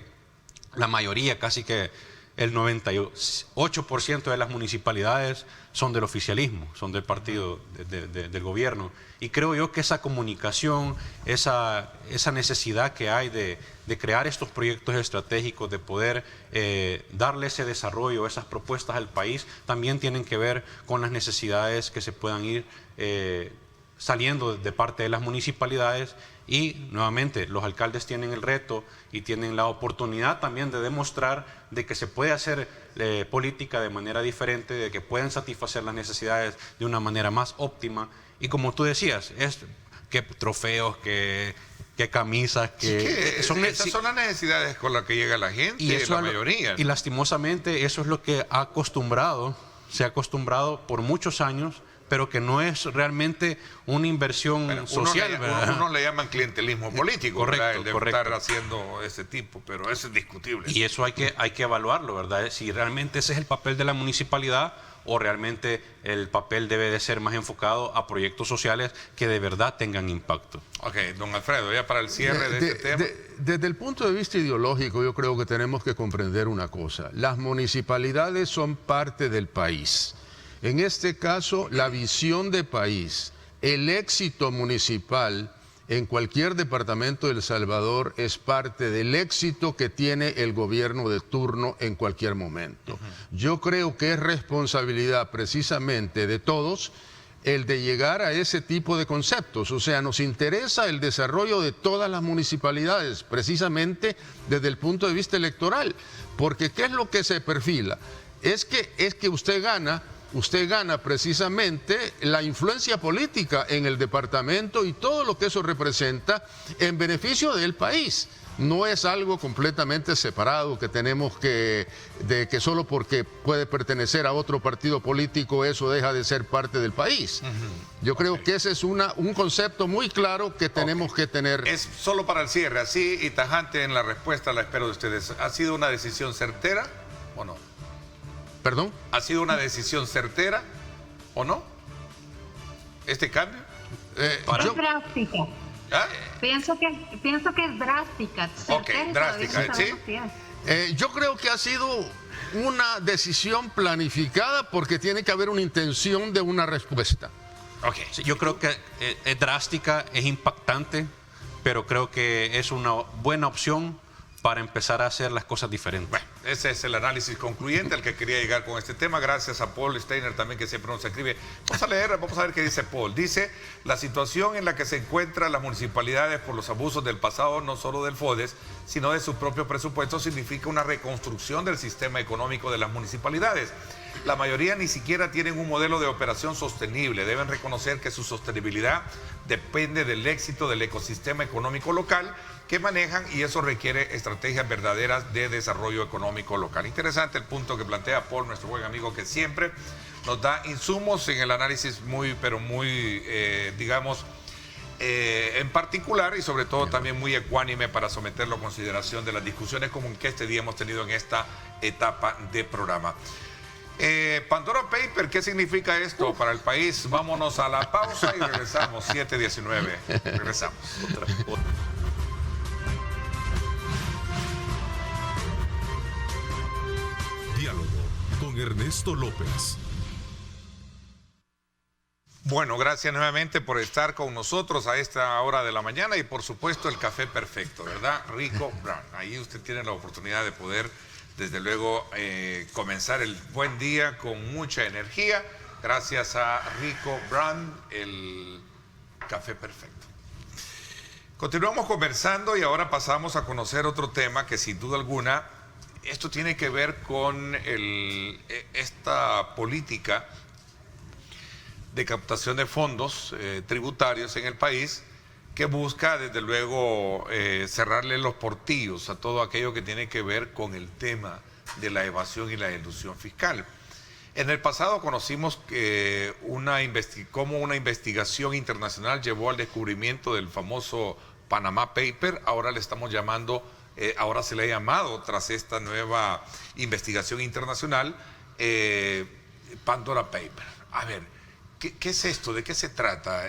la mayoría, casi que el 98% de las municipalidades son del oficialismo, son del partido del gobierno. Y creo yo que esa comunicación, esa necesidad que hay de crear estos proyectos estratégicos, de poder darle ese desarrollo, esas propuestas al país, también tienen que ver con las necesidades que se puedan ir saliendo de parte de las municipalidades. Y nuevamente los alcaldes tienen el reto y tienen la oportunidad también de demostrar de que se puede hacer política de manera diferente, de que pueden satisfacer las necesidades de una manera más óptima. Y como tú decías, que trofeos, que camisas, esas son las necesidades con las que llega la gente, y la mayoría. Y lastimosamente eso es lo que se ha acostumbrado por muchos años, pero que no es realmente una inversión social. Uno le llaman clientelismo político, correcto, el de estar haciendo ese tipo, pero eso es discutible. Y eso hay que evaluarlo, ¿verdad? Si realmente ese es el papel de la municipalidad o realmente el papel debe de ser más enfocado a proyectos sociales que de verdad tengan impacto. Ok, don Alfredo, ya para el cierre de este tema. Desde el punto de vista ideológico, yo creo que tenemos que comprender una cosa. Las municipalidades son parte del país. En este caso, la visión de país, el éxito municipal en cualquier departamento de El Salvador es parte del éxito que tiene el gobierno de turno en cualquier momento. Yo creo que es responsabilidad precisamente de todos el de llegar a ese tipo de conceptos. O sea, nos interesa el desarrollo de todas las municipalidades, precisamente desde el punto de vista electoral. Porque ¿qué es lo que se perfila? Es que usted gana usted gana precisamente la influencia política en el departamento y todo lo que eso representa en beneficio del país. No es algo completamente separado que tenemos que solo porque puede pertenecer a otro partido político eso deja de ser parte del país. Yo creo que ese es un concepto muy claro que tenemos que tener. Es solo para el cierre, así y tajante en la respuesta, la espero de ustedes. ¿Ha sido una decisión certera o no? ¿Perdón? ¿Ha sido una decisión certera o no? ¿Este cambio? Es drástica. ¿Ah? Pienso que es drástica. Ok, drástica, ¿sí? Yo creo que ha sido una decisión planificada porque tiene que haber una intención de una respuesta. Okay. Sí, yo creo que es drástica, es impactante, pero creo que es una buena opción para empezar a hacer las cosas diferentes. Bueno, ese es el análisis concluyente al que quería llegar con este tema. Gracias a Paul Steiner también, que siempre nos escribe. Vamos a ver qué dice Paul. Dice, la situación en la que se encuentran las municipalidades por los abusos del pasado, no solo del FODES, sino de sus propios presupuestos, significa una reconstrucción del sistema económico de las municipalidades. La mayoría ni siquiera tienen un modelo de operación sostenible. Deben reconocer que su sostenibilidad depende del éxito del ecosistema económico local que manejan, y eso requiere estrategias verdaderas de desarrollo económico local. Interesante el punto que plantea Paul, nuestro buen amigo, que siempre nos da insumos en el análisis muy en particular, y sobre todo también muy ecuánime para someterlo a consideración de las discusiones como que este día hemos tenido en esta etapa de programa. Pandora Paper, ¿qué significa esto para el país? Vámonos a la pausa y regresamos. 7:19. Regresamos. Diálogo con Ernesto López. Bueno, gracias nuevamente por estar con nosotros a esta hora de la mañana, y por supuesto el café perfecto, ¿verdad? Rico Brown. Ahí usted tiene la oportunidad de poder, desde luego, comenzar el buen día con mucha energía, gracias a Rico Brown, el café perfecto. Continuamos conversando y ahora pasamos a conocer otro tema que sin duda alguna, esto tiene que ver con esta política de captación de fondos tributarios en el país, que busca desde luego cerrarle los portillos a todo aquello que tiene que ver con el tema de la evasión y la elusión fiscal. En el pasado conocimos que cómo una investigación internacional llevó al descubrimiento del famoso Panama Paper. Ahora le estamos llamando, ahora se le ha llamado, tras esta nueva investigación internacional, Pandora Paper. A ver, ¿qué es esto? ¿De qué se trata?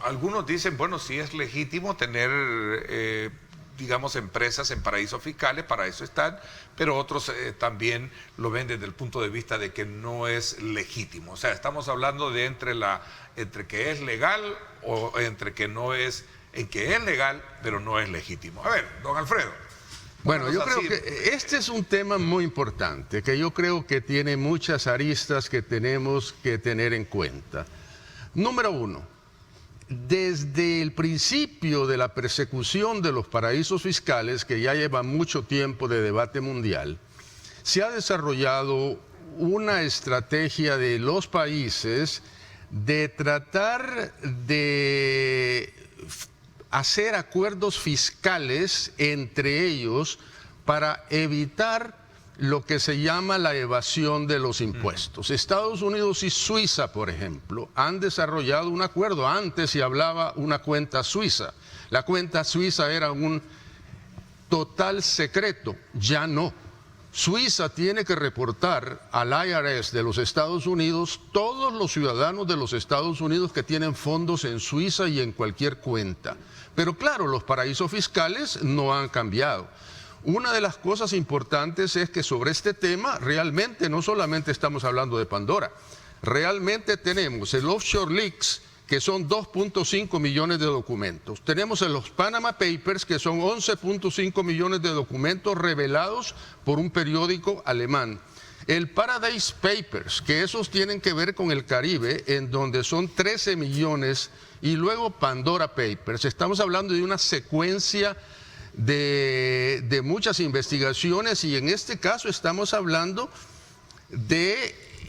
Algunos dicen, bueno, sí es legítimo tener, digamos, empresas en paraísos fiscales, para eso están, pero otros también lo ven desde el punto de vista de que no es legítimo. O sea, estamos hablando de entre que es legal o entre que no es, en que es legal, pero no es legítimo. A ver, don Alfredo. Bueno, yo creo que este es un tema muy importante, que yo creo que tiene muchas aristas que tenemos que tener en cuenta. Número uno, desde el principio de la persecución de los paraísos fiscales, que ya lleva mucho tiempo de debate mundial, se ha desarrollado una estrategia de los países de tratar de hacer acuerdos fiscales entre ellos para evitar lo que se llama la evasión de los impuestos. Estados Unidos y Suiza, por ejemplo, han desarrollado un acuerdo. Antes se hablaba una cuenta suiza. La cuenta suiza era un total secreto, ya no. Suiza tiene que reportar al IRS de los Estados Unidos todos los ciudadanos de los Estados Unidos que tienen fondos en Suiza y en cualquier cuenta. Pero claro, los paraísos fiscales no han cambiado. Una de las cosas importantes es que sobre este tema realmente no solamente estamos hablando de Pandora, realmente tenemos el Offshore Leaks, que son 2.5 millones de documentos. Tenemos en los Panama Papers, que son 11.5 millones de documentos revelados por un periódico alemán. El Paradise Papers, que esos tienen que ver con el Caribe, en donde son 13 millones, y luego Pandora Papers. Estamos hablando de una secuencia de muchas investigaciones, y en este caso estamos hablando de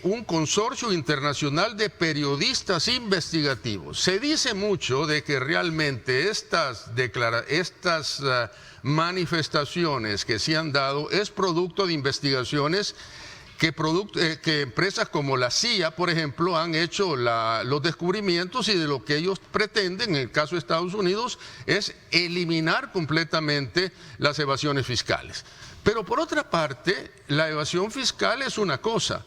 un consorcio internacional de periodistas investigativos. Se dice mucho de que realmente estas manifestaciones que se han dado es producto de investigaciones que empresas como la CIA, por ejemplo, han hecho los descubrimientos, y de lo que ellos pretenden, en el caso de Estados Unidos, es eliminar completamente las evasiones fiscales. Pero por otra parte, la evasión fiscal es una cosa,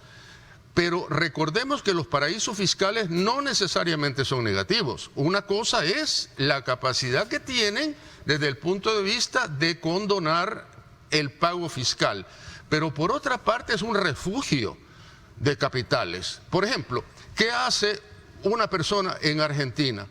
pero recordemos que los paraísos fiscales no necesariamente son negativos. Una cosa es la capacidad que tienen desde el punto de vista de condonar el pago fiscal, pero por otra parte es un refugio de capitales. Por ejemplo, ¿qué hace una persona en Argentina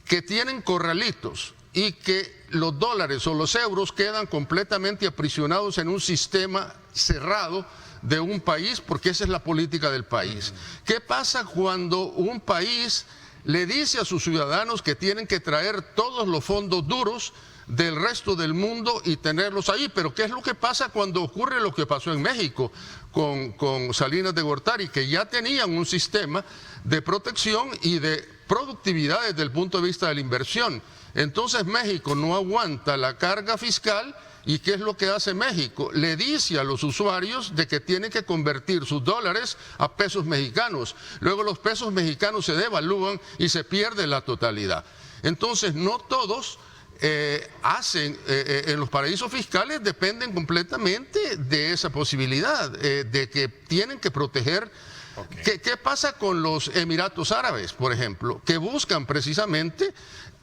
que tienen corralitos y que los dólares o los euros quedan completamente aprisionados en un sistema cerrado de un país, porque esa es la política del país? ¿Qué pasa cuando un país le dice a sus ciudadanos que tienen que traer todos los fondos duros del resto del mundo y tenerlos ahí? Pero ¿qué es lo que pasa cuando ocurre lo que pasó en México con Salinas de Gortari, que ya tenían un sistema de protección y de productividad desde el punto de vista de la inversión? Entonces México no aguanta la carga fiscal. ¿Y qué es lo que hace México? Le dice a los usuarios de que tienen que convertir sus dólares a pesos mexicanos. Luego los pesos mexicanos se devalúan y se pierde la totalidad. Entonces no todos en los paraísos fiscales dependen completamente de esa posibilidad, de que tienen que proteger. Okay. ¿Qué pasa con los Emiratos Árabes, por ejemplo, que buscan precisamente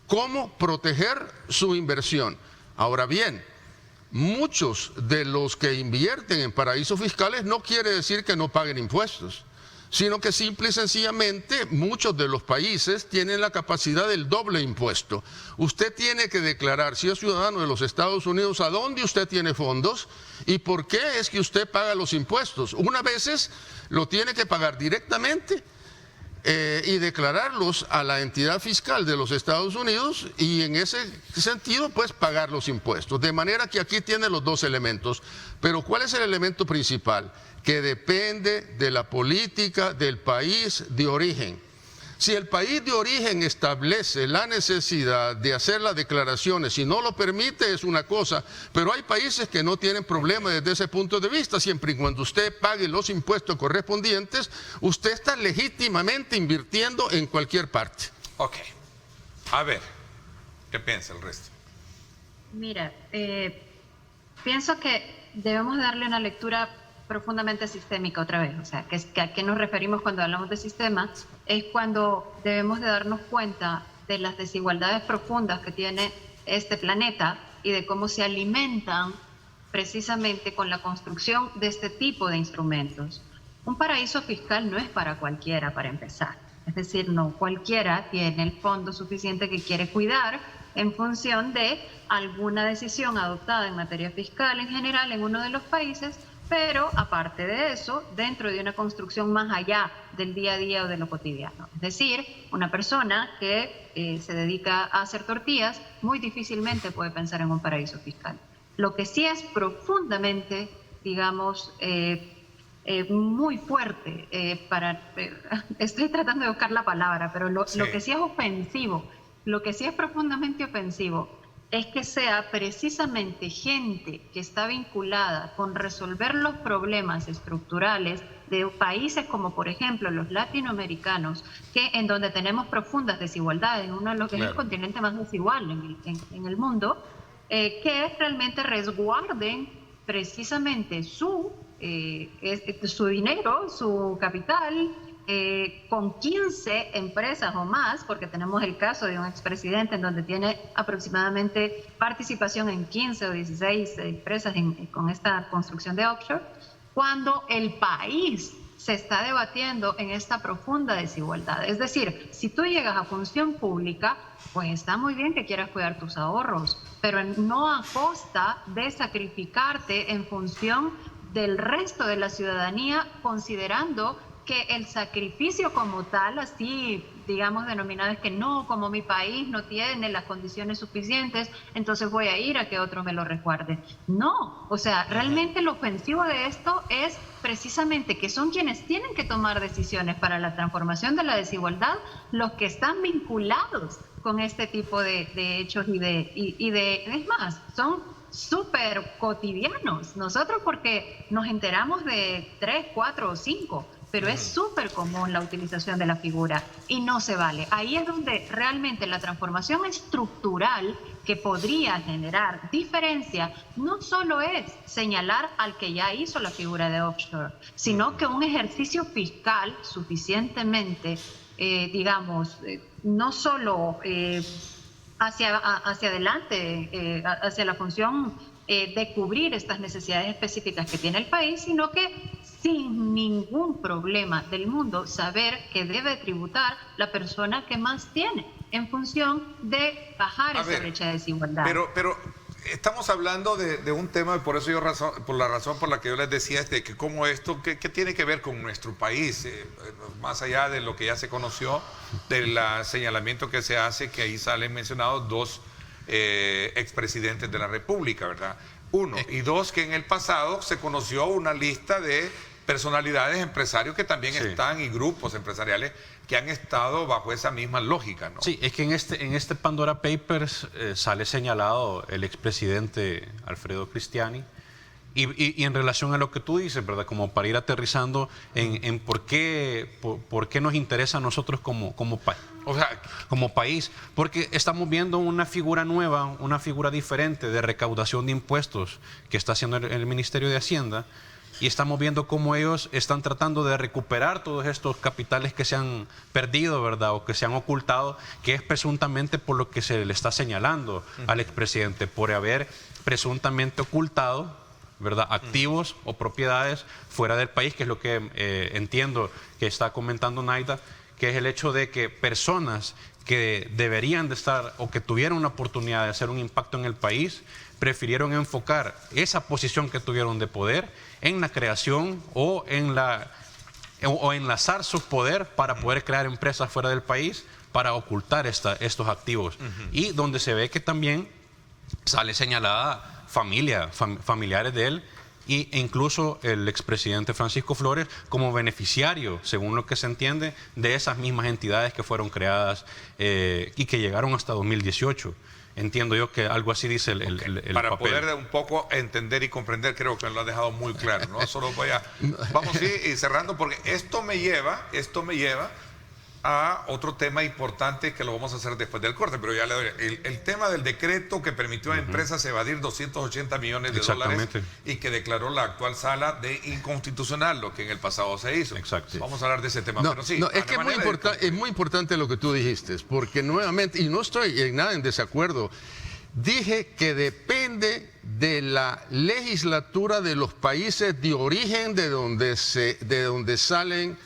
cómo proteger su inversión? Ahora bien, muchos de los que invierten en paraísos fiscales no quiere decir que no paguen impuestos, sino que simple y sencillamente muchos de los países tienen la capacidad del doble impuesto. Usted tiene que declarar, si es ciudadano de los Estados Unidos, a dónde usted tiene fondos y por qué es que usted paga los impuestos. Unas veces lo tiene que pagar directamente y declararlos a la entidad fiscal de los Estados Unidos, y en ese sentido pues pagar los impuestos. De manera que aquí tiene los dos elementos. Pero ¿cuál es el elemento principal? Que depende de la política del país de origen. Si el país de origen establece la necesidad de hacer las declaraciones, si no lo permite es una cosa, pero hay países que no tienen problema desde ese punto de vista. Siempre y cuando usted pague los impuestos correspondientes, usted está legítimamente invirtiendo en cualquier parte. Ok. A ver, ¿qué piensa el resto? Mira, pienso que debemos darle una lectura profundamente sistémica otra vez. O sea, ¿a qué nos referimos cuando hablamos de sistema? Es cuando debemos de darnos cuenta de las desigualdades profundas que tiene este planeta y de cómo se alimentan precisamente con la construcción de este tipo de instrumentos. Un paraíso fiscal no es para cualquiera, para empezar. Es decir, no cualquiera tiene el fondo suficiente que quiere cuidar en función de alguna decisión adoptada en materia fiscal en general en uno de los países. Pero aparte de eso, dentro de una construcción más allá del día a día o de lo cotidiano. Es decir, una persona que se dedica a hacer tortillas muy difícilmente puede pensar en un paraíso fiscal. Lo que sí es profundamente, digamos, muy fuerte, estoy tratando de buscar la palabra, pero lo que sí es ofensivo, lo que sí es profundamente ofensivo, es que sea precisamente gente que está vinculada con resolver los problemas estructurales de países como por ejemplo los latinoamericanos, que en donde tenemos profundas desigualdades, en uno de los que es el continente más desigual en el mundo, que realmente resguarden precisamente su dinero, su capital, con 15 empresas o más, porque tenemos el caso de un expresidente en donde tiene aproximadamente participación en 15 o 16 empresas con esta construcción de offshore, cuando el país se está debatiendo en esta profunda desigualdad. Es decir, si tú llegas a función pública, pues está muy bien que quieras cuidar tus ahorros, pero no a costa de sacrificarte en función del resto de la ciudadanía, considerando que el sacrificio como tal, así digamos, denominadas que no, como mi país no tiene las condiciones suficientes, entonces voy a ir a que otro me lo resguarde. No, o sea, realmente lo ofensivo de esto es precisamente que son quienes tienen que tomar decisiones para la transformación de la desigualdad, los que están vinculados con este tipo de hechos es más, son súper cotidianos. Nosotros porque nos enteramos de 3, 4 o 5, pero es súper común la utilización de la figura y no se vale. Ahí es donde realmente la transformación estructural que podría generar diferencia no solo es señalar al que ya hizo la figura de offshore, sino que un ejercicio fiscal suficientemente, no solo hacia adelante, hacia la función de cubrir estas necesidades específicas que tiene el país, sino que sin ningún problema del mundo saber que debe tributar la persona que más tiene en función de bajar esa brecha de desigualdad. Pero estamos hablando de un tema, y por eso por la razón por la que yo les decía, de que cómo esto, ¿qué tiene que ver con nuestro país? Más allá de lo que ya se conoció, del señalamiento que se hace, que ahí salen mencionados 2 expresidentes de la República, ¿verdad? 1, y 2, que en el pasado se conoció una lista de personalidades, empresarios que también están, y grupos empresariales que han estado bajo esa misma lógica, ¿no? Sí, es que en este Pandora Papers sale señalado el expresidente Alfredo Cristiani, y en relación a lo que tú dices, ¿verdad? Como para ir aterrizando en por qué nos interesa a nosotros como país, porque estamos viendo una figura nueva, una figura diferente de recaudación de impuestos que está haciendo el Ministerio de Hacienda. Y estamos viendo cómo ellos están tratando de recuperar todos estos capitales que se han perdido, ¿verdad? O que se han ocultado, que es presuntamente por lo que se le está señalando al expresidente, por haber presuntamente ocultado, ¿verdad?, activos o propiedades fuera del país, que es lo que entiendo que está comentando Naida, que es el hecho de que personas que deberían de estar o que tuvieron una oportunidad de hacer un impacto en el país, prefirieron enfocar esa posición que tuvieron de poder en la creación o enlazar su poder para poder crear empresas fuera del país para ocultar estos activos. Y donde se ve que también sale señalada familiares de él, e incluso el expresidente Francisco Flores como beneficiario, según lo que se entiende, de esas mismas entidades que fueron creadas y que llegaron hasta 2018. Entiendo yo que algo así dice el para papel. poder un poco entender y comprender, creo que lo ha dejado muy claro, ¿no? Solo vamos a ir cerrando, porque esto me lleva a otro tema importante que lo vamos a hacer después del corte, pero ya le doy el tema del decreto que permitió a empresas evadir 280 millones de dólares y que declaró la actual sala de inconstitucional, lo que en el pasado se hizo. Exacto. Vamos a hablar de ese tema, pero sí. No, es que es muy importante lo que tú dijiste, porque nuevamente, y no estoy en nada en desacuerdo, dije que depende de la legislatura de los países de origen de donde salen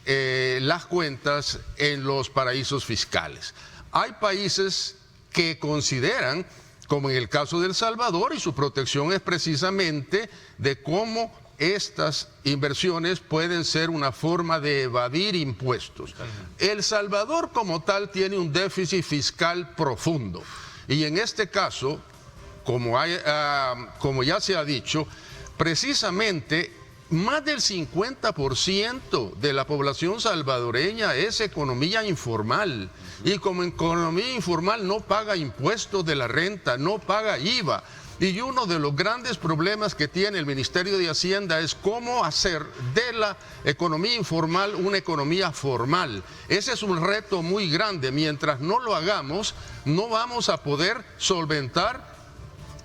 las cuentas en los paraísos fiscales. Hay países que consideran, como en el caso de El Salvador, y su protección es precisamente de cómo estas inversiones pueden ser una forma de evadir impuestos. El Salvador como tal tiene un déficit fiscal profundo, y en este caso, como ya se ha dicho, precisamente más del 50% de la población salvadoreña es economía informal, y como economía informal no paga impuestos de la renta, no paga IVA. Y uno de los grandes problemas que tiene el Ministerio de Hacienda es cómo hacer de la economía informal una economía formal. Ese es un reto muy grande. Mientras no lo hagamos, no vamos a poder solventar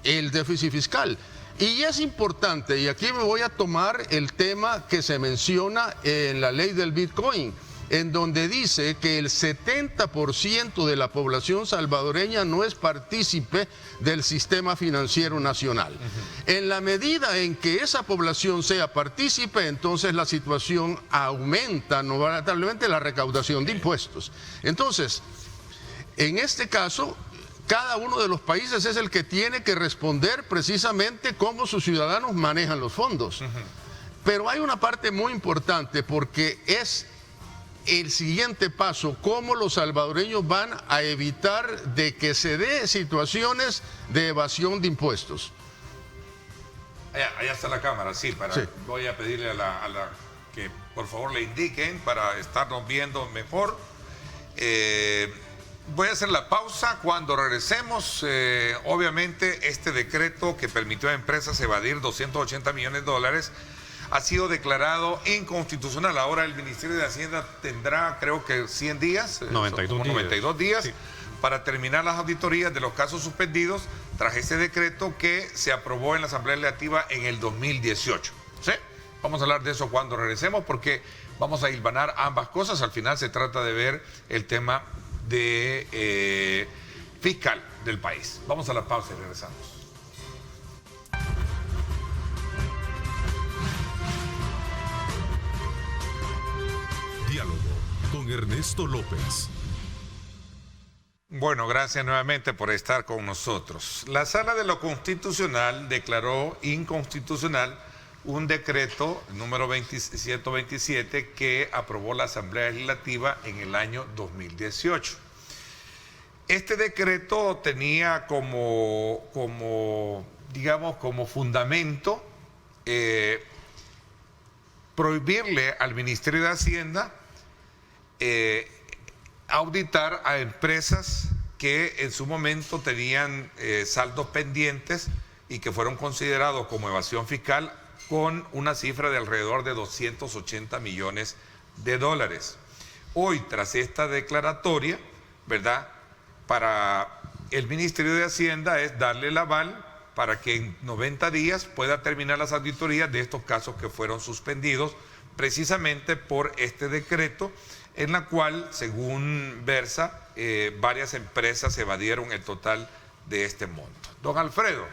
el déficit fiscal. Y es importante, y aquí me voy a tomar el tema que se menciona en la ley del Bitcoin, en donde dice que el 70% de la población salvadoreña no es partícipe del sistema financiero nacional. En la medida en que esa población sea partícipe, entonces la situación aumenta notablemente la recaudación de impuestos. Entonces, en este caso, cada uno de los países es el que tiene que responder precisamente cómo sus ciudadanos manejan los fondos. Pero hay una parte muy importante, porque es el siguiente paso, cómo los salvadoreños van a evitar de que se dé situaciones de evasión de impuestos. Allá está la cámara, sí, Sí. Voy a pedirle a la que por favor le indiquen para estarnos viendo mejor. Voy a hacer la pausa. Cuando regresemos, obviamente este decreto que permitió a empresas evadir 280 millones de dólares ha sido declarado inconstitucional. Ahora el Ministerio de Hacienda tendrá, creo que 100 días, 92 días, sí, para terminar las auditorías de los casos suspendidos tras este decreto que se aprobó en la Asamblea Legislativa en el 2018. ¿Sí? Vamos a hablar de eso cuando regresemos, porque vamos a hilvanar ambas cosas. Al final se trata de ver el tema de fiscal del país. Vamos a la pausa y regresamos. Diálogo con Ernesto López. Bueno, gracias nuevamente por estar con nosotros. La Sala de lo Constitucional declaró inconstitucional un decreto número 127 que aprobó la Asamblea Legislativa en el año 2018. Este decreto tenía como fundamento prohibirle al Ministerio de Hacienda auditar a empresas que en su momento tenían saldos pendientes y que fueron considerados como evasión fiscal con una cifra de alrededor de 280 millones de dólares. Hoy, tras esta declaratoria, ¿verdad?, para el Ministerio de Hacienda es darle el aval para que en 90 días pueda terminar las auditorías de estos casos que fueron suspendidos precisamente por este decreto, en la cual, según versa, varias empresas evadieron el total de este monto. Don Alfredo,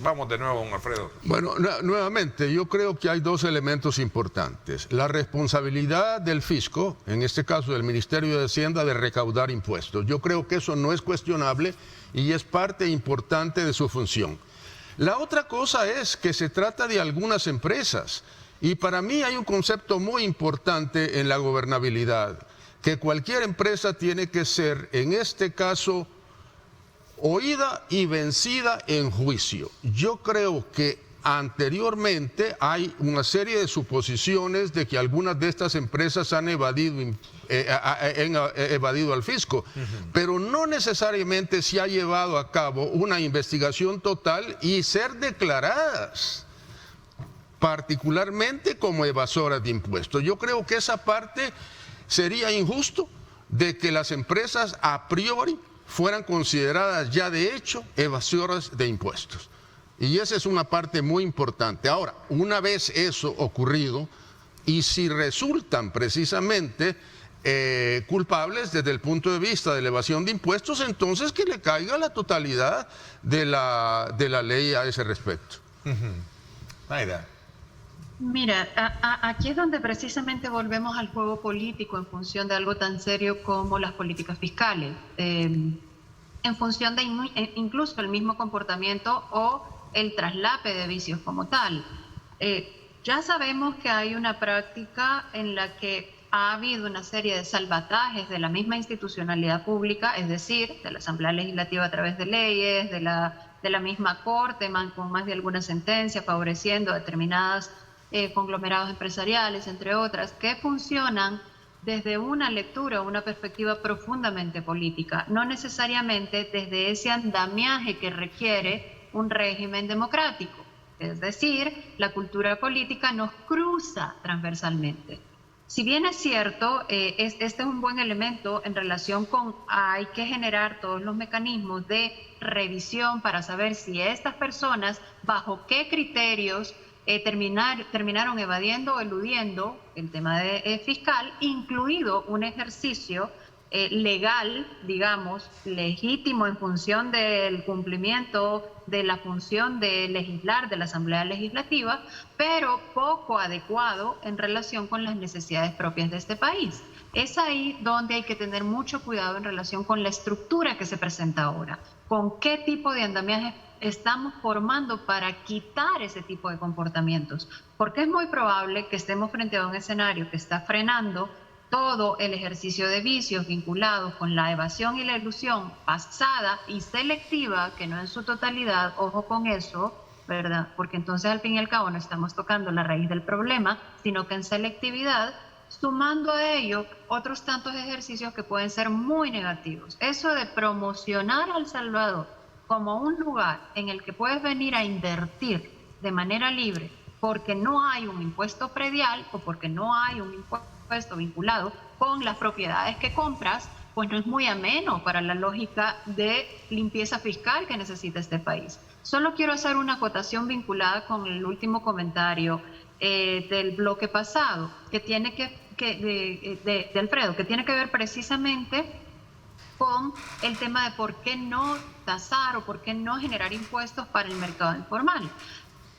vamos de nuevo, don Alfredo. Bueno, nuevamente, yo creo que hay dos elementos importantes. La responsabilidad del fisco, en este caso del Ministerio de Hacienda, de recaudar impuestos. Yo creo que eso no es cuestionable y es parte importante de su función. La otra cosa es que se trata de algunas empresas. Y para mí hay un concepto muy importante en la gobernabilidad, que cualquier empresa tiene que ser, en este caso, oída y vencida en juicio. Yo creo que anteriormente hay una serie de suposiciones de que algunas de estas empresas han evadido al fisco, pero no necesariamente se ha llevado a cabo una investigación total y ser declaradas particularmente como evasoras de impuestos. Yo creo que esa parte sería injusto de que las empresas a priori fueran consideradas ya de hecho evasoras de impuestos. Y esa es una parte muy importante. Ahora, una vez eso ocurrido, y si resultan precisamente culpables desde el punto de vista de la evasión de impuestos, entonces que le caiga la totalidad de la ley a ese respecto. Aida. Mira, aquí es donde precisamente volvemos al juego político en función de algo tan serio como las políticas fiscales, en función de incluso el mismo comportamiento o el traslape de vicios como tal. Ya sabemos que hay una práctica en la que ha habido una serie de salvatajes de la misma institucionalidad pública, es decir, de la Asamblea Legislativa a través de leyes, de la misma Corte, con más de alguna sentencia, favoreciendo a determinadas conglomerados empresariales, entre otras, que funcionan desde una lectura o una perspectiva profundamente política, no necesariamente desde ese andamiaje que requiere un régimen democrático. Es decir, la cultura política nos cruza transversalmente. Si bien es cierto, este es un buen elemento en relación con hay que generar todos los mecanismos de revisión para saber si estas personas, bajo qué criterios, terminaron evadiendo o eludiendo el tema fiscal, incluido un ejercicio legal, digamos, legítimo en función del cumplimiento de la función de legislar de la Asamblea Legislativa, pero poco adecuado en relación con las necesidades propias de este país. Es ahí donde hay que tener mucho cuidado en relación con la estructura que se presenta ahora, con qué tipo de andamiaje estamos formando para quitar ese tipo de comportamientos, porque es muy probable que estemos frente a un escenario que está frenando todo el ejercicio de vicios vinculados con la evasión y la elusión pasada y selectiva, que no en su totalidad, ojo con eso, ¿verdad? Porque entonces al fin y al cabo no estamos tocando la raíz del problema, sino que en selectividad, sumando a ello otros tantos ejercicios que pueden ser muy negativos. Eso de promocionar a El Salvador como un lugar en el que puedes venir a invertir de manera libre porque no hay un impuesto predial o porque no hay un impuesto vinculado con las propiedades que compras, pues no es muy ameno para la lógica de limpieza fiscal que necesita este país. Solo quiero hacer una acotación vinculada con el último comentario del bloque pasado, que tiene de Alfredo, que tiene que ver precisamente con el tema de por qué no tasar o por qué no generar impuestos para el mercado informal.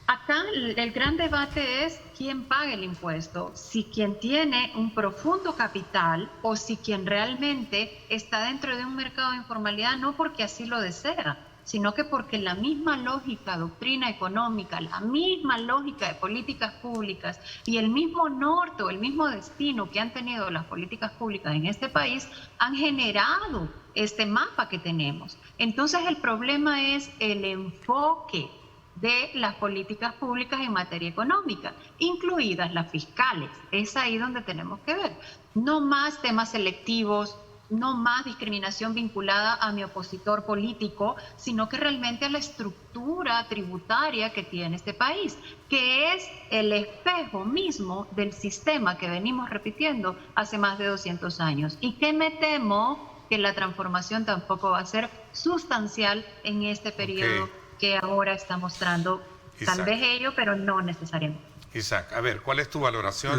Acá el gran debate es quién paga el impuesto, si quien tiene un profundo capital o si quien realmente está dentro de un mercado de informalidad, no porque así lo desea, sino que porque la misma lógica, doctrina económica, la misma lógica de políticas públicas y el mismo norte o el mismo destino que han tenido las políticas públicas en este país han generado este mapa que tenemos. Entonces el problema es el enfoque de las políticas públicas en materia económica, incluidas las fiscales. Es ahí donde tenemos que ver. No más temas selectivos, no más discriminación vinculada a mi opositor político, sino que realmente a la estructura tributaria que tiene este país, que es el espejo mismo del sistema que venimos repitiendo hace más de 200 años. Y que me temo que la transformación tampoco va a ser sustancial en este periodo que ahora está mostrando, Isaac. Tal vez ello, pero no necesariamente. Isaac, a ver, ¿cuál es tu valoración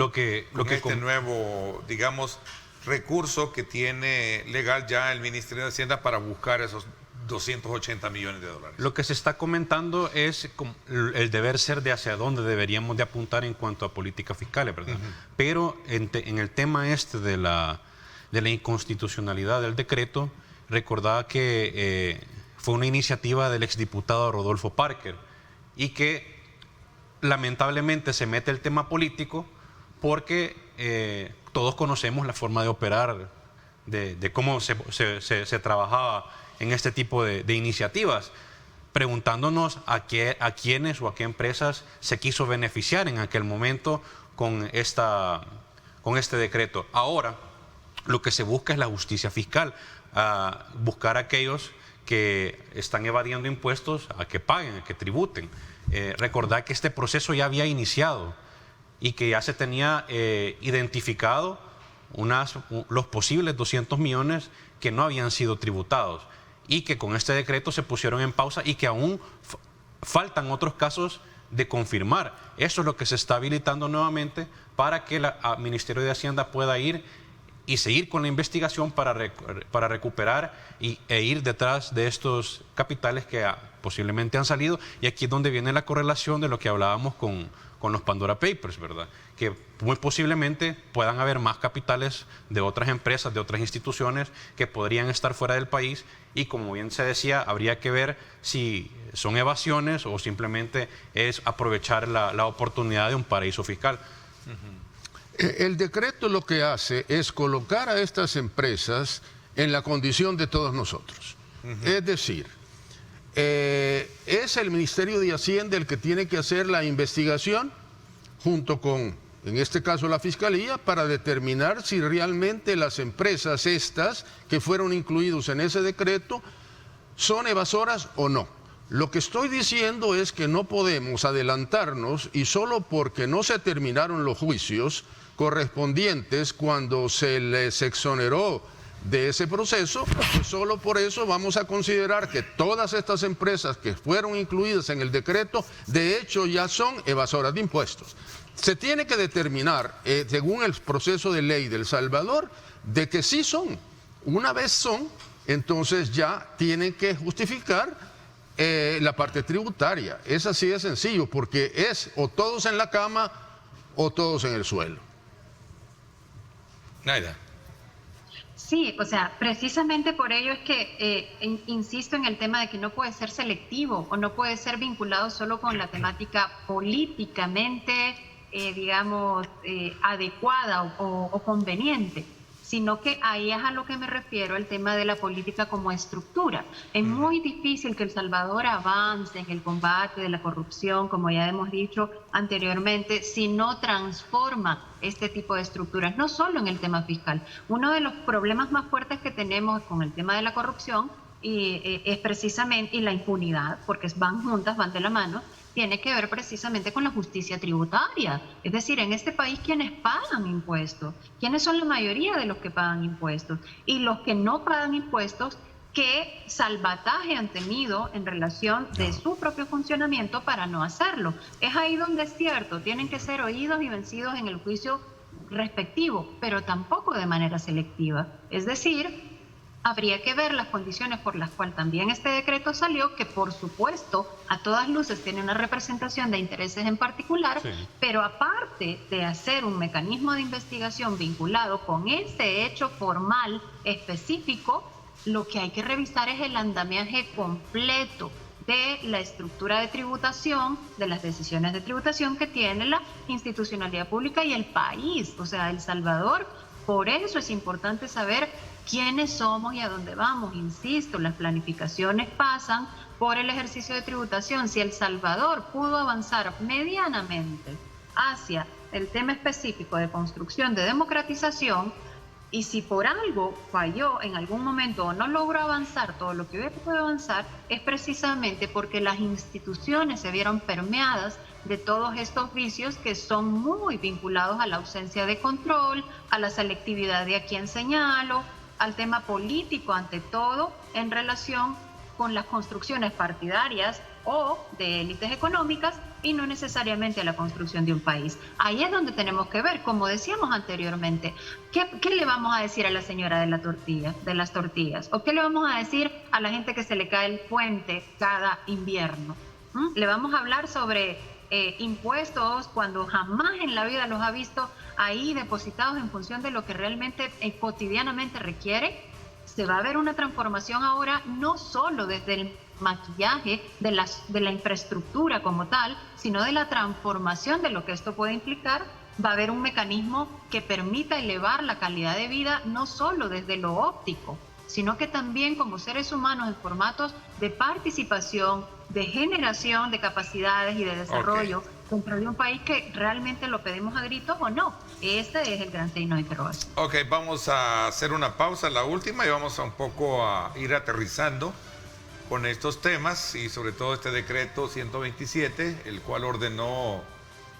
con nuevo, digamos, recurso que tiene legal ya el Ministerio de Hacienda para buscar esos 280 millones de dólares? Lo que se está comentando es el deber ser de hacia dónde deberíamos de apuntar en cuanto a políticas fiscales, ¿verdad? Pero en el tema de la inconstitucionalidad del decreto, recordaba que fue una iniciativa del exdiputado Rodolfo Parker y que lamentablemente se mete el tema político porque todos conocemos la forma de operar de cómo se trabajaba en este tipo de iniciativas, preguntándonos a quiénes o a qué empresas se quiso beneficiar en aquel momento con este decreto. Ahora, lo que se busca es la justicia fiscal, buscar a aquellos que están evadiendo impuestos a que paguen, a que tributen. Recordar que este proceso ya había iniciado y que ya se tenía identificado los posibles 200 millones que no habían sido tributados y que con este decreto se pusieron en pausa y que aún faltan otros casos de confirmar. Eso es lo que se está habilitando nuevamente para que el Ministerio de Hacienda pueda ir y seguir con la investigación para recuperar e ir detrás de estos capitales que posiblemente han salido. Y aquí es donde viene la correlación de lo que hablábamos con los Pandora Papers, ¿verdad? Que muy posiblemente puedan haber más capitales de otras empresas, de otras instituciones que podrían estar fuera del país y, como bien se decía, habría que ver si son evasiones o simplemente es aprovechar la oportunidad de un paraíso fiscal. El decreto lo que hace es colocar a estas empresas en la condición de todos nosotros. Es decir, es el Ministerio de Hacienda el que tiene que hacer la investigación junto con, en este caso, la Fiscalía, para determinar si realmente las empresas estas que fueron incluidos en ese decreto son evasoras o no. Lo que estoy diciendo es que no podemos adelantarnos y solo porque no se terminaron los juicios correspondientes cuando se les exoneró de ese proceso, pues solo por eso vamos a considerar que todas estas empresas que fueron incluidas en el decreto, de hecho ya son evasoras de impuestos. Se tiene que determinar, según el proceso de ley de El Salvador, de que sí son. Una vez son, entonces ya tienen que justificar la parte tributaria. Es así de sencillo, porque es o todos en la cama o todos en el suelo. Naida. Sí, o sea, precisamente por ello es que insisto en el tema de que no puede ser selectivo o no puede ser vinculado solo con la temática políticamente digamos, adecuada o conveniente, sino que ahí es a lo que me refiero, el tema de la política como estructura. Es muy difícil que El Salvador avance en el combate de la corrupción, como ya hemos dicho anteriormente, si no transforma este tipo de estructuras, no solo en el tema fiscal. Uno de los problemas más fuertes que tenemos con el tema de la corrupción es precisamente, y la impunidad, porque van juntas, van de la mano, tiene que ver precisamente con la justicia tributaria. Es decir, en este país, ¿quiénes pagan impuestos? ¿Quiénes son la mayoría de los que pagan impuestos? Y los que no pagan impuestos, ¿qué salvataje han tenido en relación de su propio funcionamiento para no hacerlo? Es ahí donde es cierto, tienen que ser oídos y vencidos en el juicio respectivo, pero tampoco de manera selectiva. Es decir, habría que ver las condiciones por las cuales también este decreto salió, que por supuesto a todas luces tiene una representación de intereses en particular, sí, pero aparte de hacer un mecanismo de investigación vinculado con ese hecho formal específico, lo que hay que revisar es el andamiaje completo de la estructura de tributación, de las decisiones de tributación que tiene la institucionalidad pública y el país, o sea, El Salvador. Por eso es importante saber quiénes somos y a dónde vamos. Insisto, las planificaciones pasan por el ejercicio de tributación. Si El Salvador pudo avanzar medianamente hacia el tema específico de construcción, de democratización, y si por algo falló en algún momento o no logró avanzar todo lo que hubiera podido avanzar, es precisamente porque las instituciones se vieron permeadas de todos estos vicios que son muy vinculados a la ausencia de control, a la selectividad de a quién señalo, al tema político ante todo en relación con las construcciones partidarias o de élites económicas y no necesariamente a la construcción de un país. Ahí es donde tenemos que ver, como decíamos anteriormente, ¿qué le vamos a decir a la señora de las tortillas? ¿O qué le vamos a decir a la gente que se le cae el puente cada invierno? ¿Le vamos a hablar sobre impuestos cuando jamás en la vida los ha visto ahí depositados en función de lo que realmente cotidianamente requiere? Se va a ver una transformación ahora no solo desde el maquillaje de la infraestructura como tal, sino de la transformación de lo que esto puede implicar. Va a haber un mecanismo que permita elevar la calidad de vida no solo desde lo óptico, sino que también como seres humanos en formatos de participación, de generación de capacidades y de desarrollo dentro de un país que realmente lo pedimos a gritos o no. Este es el gran signo de interrogación. Ok, vamos a hacer una pausa, la última, y vamos a un poco a ir aterrizando con estos temas y sobre todo este decreto 127, el cual ordenó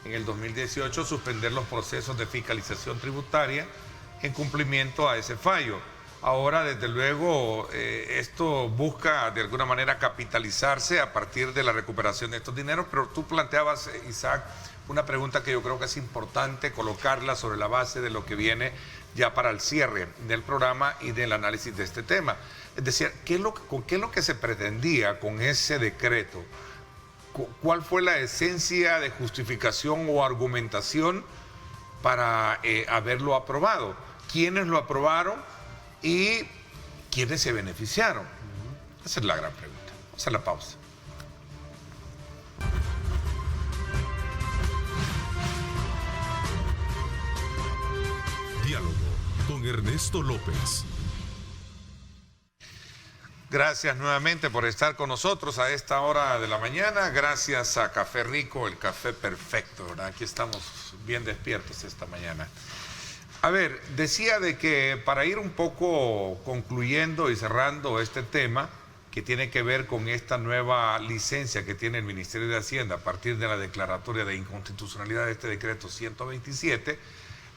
en el 2018 suspender los procesos de fiscalización tributaria en cumplimiento a ese fallo. Ahora, desde luego, esto busca de alguna manera capitalizarse a partir de la recuperación de estos dineros, pero tú planteabas, Isaac, una pregunta que yo creo que es importante colocarla sobre la base de lo que viene ya para el cierre del programa y del análisis de este tema. Es decir, ¿qué es lo que se pretendía con ese decreto? ¿Cuál fue la esencia de justificación o argumentación para haberlo aprobado? ¿Quiénes lo aprobaron y quiénes se beneficiaron? Esa es la gran pregunta. Vamos a hacer la pausa. Diálogo con Ernesto López. Gracias nuevamente por estar con nosotros a esta hora de la mañana. Gracias a Café Rico, el café perfecto, ¿verdad? Aquí estamos bien despiertos esta mañana. A ver, decía de que para ir un poco concluyendo y cerrando este tema que tiene que ver con esta nueva licencia que tiene el Ministerio de Hacienda a partir de la declaratoria de inconstitucionalidad de este decreto 127,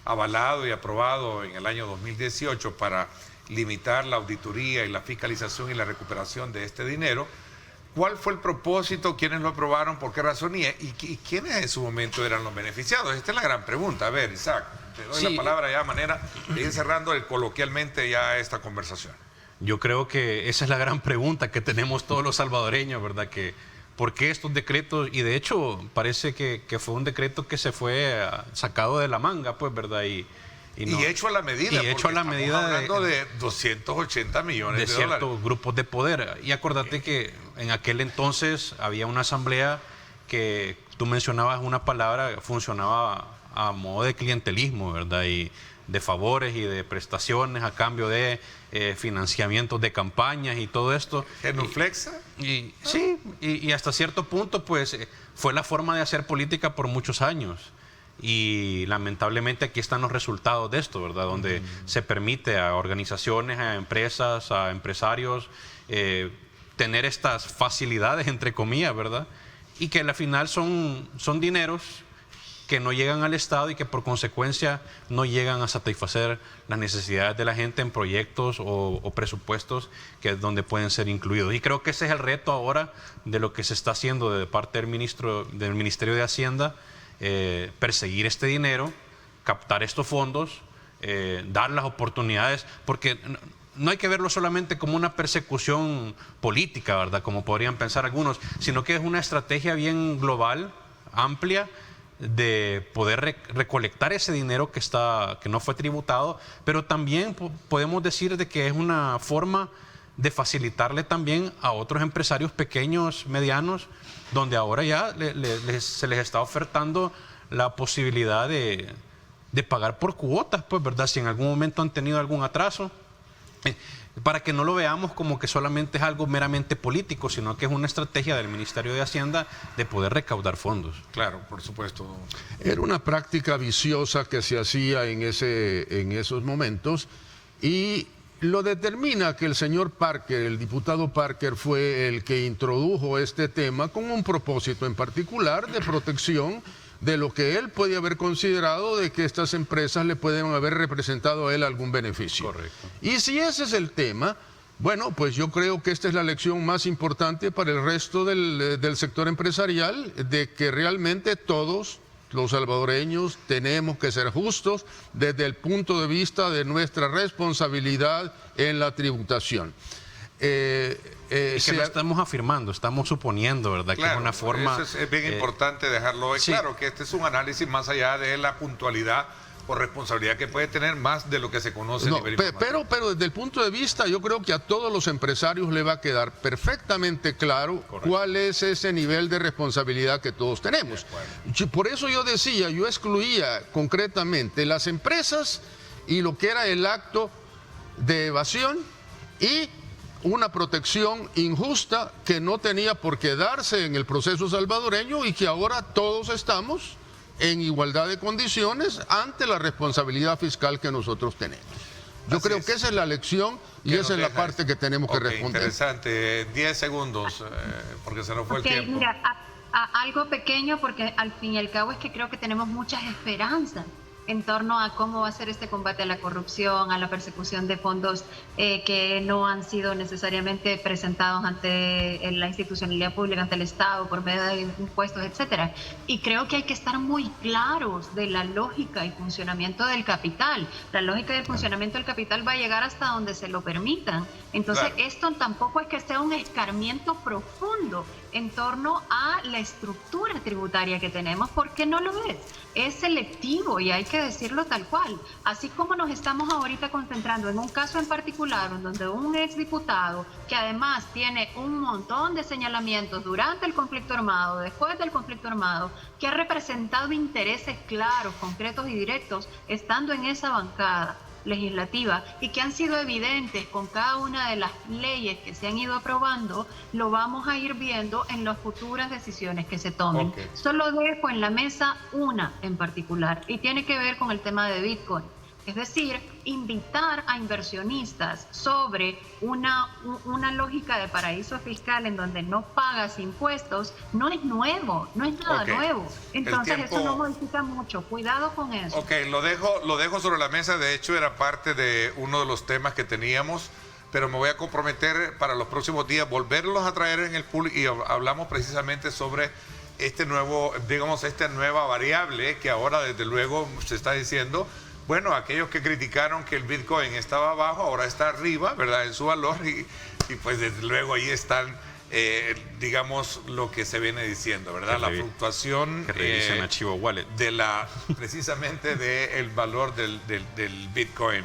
avalado y aprobado en el año 2018 para limitar la auditoría y la fiscalización y la recuperación de este dinero. ¿Cuál fue el propósito? ¿Quiénes lo aprobaron? ¿Por qué razón? ¿Y quiénes en su momento eran los beneficiados? Esta es la gran pregunta. A ver, Isaac, te doy la palabra ya a manera de ir cerrando coloquialmente ya esta conversación. Yo creo que esa es la gran pregunta que tenemos todos los salvadoreños, ¿verdad? ¿Por qué estos decretos? Y de hecho parece que fue un decreto que se fue sacado de la manga, pues, ¿verdad? Y hecho a la medida. Y hecho a la medida hablando de 280 millones de dólares. Ciertos grupos de poder. Y acuérdate que en aquel entonces había una asamblea que tú mencionabas una palabra, funcionaba a modo de clientelismo, ¿verdad? Y de favores y de prestaciones a cambio de financiamientos de campañas y todo esto. ¿Genuflexa? Y hasta cierto punto, pues, fue la forma de hacer política por muchos años. Y lamentablemente aquí están los resultados de esto, ¿verdad? Donde se permite a organizaciones, a empresas, a empresarios tener estas facilidades, entre comillas, ¿verdad? Y que al final son dineros que no llegan al Estado y que por consecuencia no llegan a satisfacer las necesidades de la gente en proyectos o presupuestos que es donde pueden ser incluidos. Y creo que ese es el reto ahora de lo que se está haciendo de parte del Ministerio de Hacienda, perseguir este dinero, captar estos fondos, dar las oportunidades, porque no hay que verlo solamente como una persecución política, ¿verdad? Como podrían pensar algunos, sino que es una estrategia bien global, amplia, de poder recolectar ese dinero que no fue tributado, pero también podemos decir de que es una forma de facilitarle también a otros empresarios pequeños, medianos, donde ahora ya se les está ofertando la posibilidad de pagar por cuotas, pues, ¿verdad? Si en algún momento han tenido algún atraso, para que no lo veamos como que solamente es algo meramente político, sino que es una estrategia del Ministerio de Hacienda de poder recaudar fondos. Claro, por supuesto. Era una práctica viciosa que se hacía en esos momentos, y lo determina que el señor Parker, el diputado Parker, fue el que introdujo este tema con un propósito en particular de protección de lo que él podía haber considerado de que estas empresas le pueden haber representado a él algún beneficio. Correcto. Y si ese es el tema, bueno, pues yo creo que esta es la lección más importante para el resto del sector empresarial, de que realmente todos los salvadoreños tenemos que ser justos desde el punto de vista de nuestra responsabilidad en la tributación. Y que no estamos afirmando, estamos suponiendo, ¿verdad? Claro, que es una forma... eso es bien importante dejarlo hoy. Sí. Claro que este es un análisis más allá de la puntualidad o responsabilidad que puede tener más de lo que se conoce a nivel informativo. Pero desde el punto de vista, yo creo que a todos los empresarios le va a quedar perfectamente claro cuál es ese nivel de responsabilidad que todos tenemos. Por eso yo decía, yo excluía concretamente las empresas y lo que era el acto de evasión y una protección injusta que no tenía por qué darse en el proceso salvadoreño, y que ahora todos estamos en igualdad de condiciones ante la responsabilidad fiscal que nosotros tenemos. Yo creo que esa es la lección y esa es la parte que tenemos que responder. Interesante. 10 segundos, porque se nos fue el tiempo. Mira, algo pequeño, porque al fin y al cabo es que creo que tenemos muchas esperanzas en torno a cómo va a ser este combate a la corrupción, a la persecución de fondos que no han sido necesariamente presentados ante la institucionalidad pública, ante el Estado, por medio de impuestos, etcétera. Y creo que hay que estar muy claros de la lógica y funcionamiento del capital. La lógica del funcionamiento del capital va a llegar hasta donde se lo permitan. Entonces, esto tampoco es que sea un escarmiento profundo en torno a la estructura tributaria que tenemos, porque no lo es. Es selectivo y hay que decirlo tal cual. Así como nos estamos ahorita concentrando en un caso en particular, en donde un exdiputado, que además tiene un montón de señalamientos durante el conflicto armado, después del conflicto armado, que ha representado intereses claros, concretos y directos, estando en esa bancada legislativa, y que han sido evidentes con cada una de las leyes que se han ido aprobando, lo vamos a ir viendo en las futuras decisiones que se tomen. Solo dejo en la mesa una en particular, y tiene que ver con el tema de Bitcoin. Es decir, invitar a inversionistas sobre una lógica de paraíso fiscal en donde no pagas impuestos no es nuevo, no es nada nuevo. Entonces eso no modifica mucho. Cuidado con eso. Ok, lo dejo sobre la mesa. De hecho, era parte de uno de los temas que teníamos, pero me voy a comprometer para los próximos días volverlos a traer en el pool, y hablamos precisamente sobre este nuevo, digamos, esta nueva variable que ahora desde luego se está diciendo. Bueno, aquellos que criticaron que el Bitcoin estaba abajo, ahora está arriba, ¿verdad?, en su valor, y pues desde luego ahí están, digamos, lo que se viene diciendo, ¿verdad? La fluctuación Archivo Wallet precisamente del valor del Bitcoin.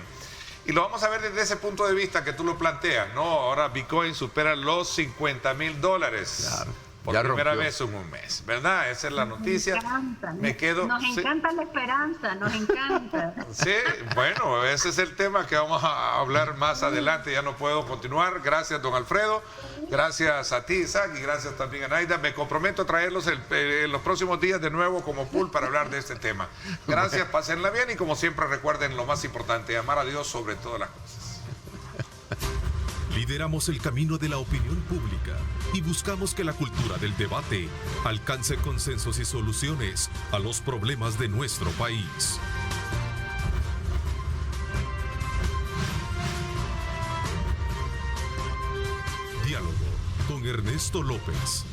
Y lo vamos a ver desde ese punto de vista que tú lo planteas, ¿no? Ahora Bitcoin supera los $50,000. Claro. Por Ya primera rompió. vez en un mes, ¿verdad? Esa es la noticia. Nos encanta la esperanza, nos encanta. Sí, bueno, ese es el tema que vamos a hablar más adelante. Ya no puedo continuar. Gracias, don Alfredo. Gracias a ti, Isaac, y gracias también a Naida. Me comprometo a traerlos en los próximos días de nuevo como pool para hablar de este tema. Gracias, pásenla bien y como siempre recuerden lo más importante, amar a Dios sobre todas las cosas. Lideramos el camino de la opinión pública y buscamos que la cultura del debate alcance consensos y soluciones a los problemas de nuestro país. Diálogo con Ernesto López.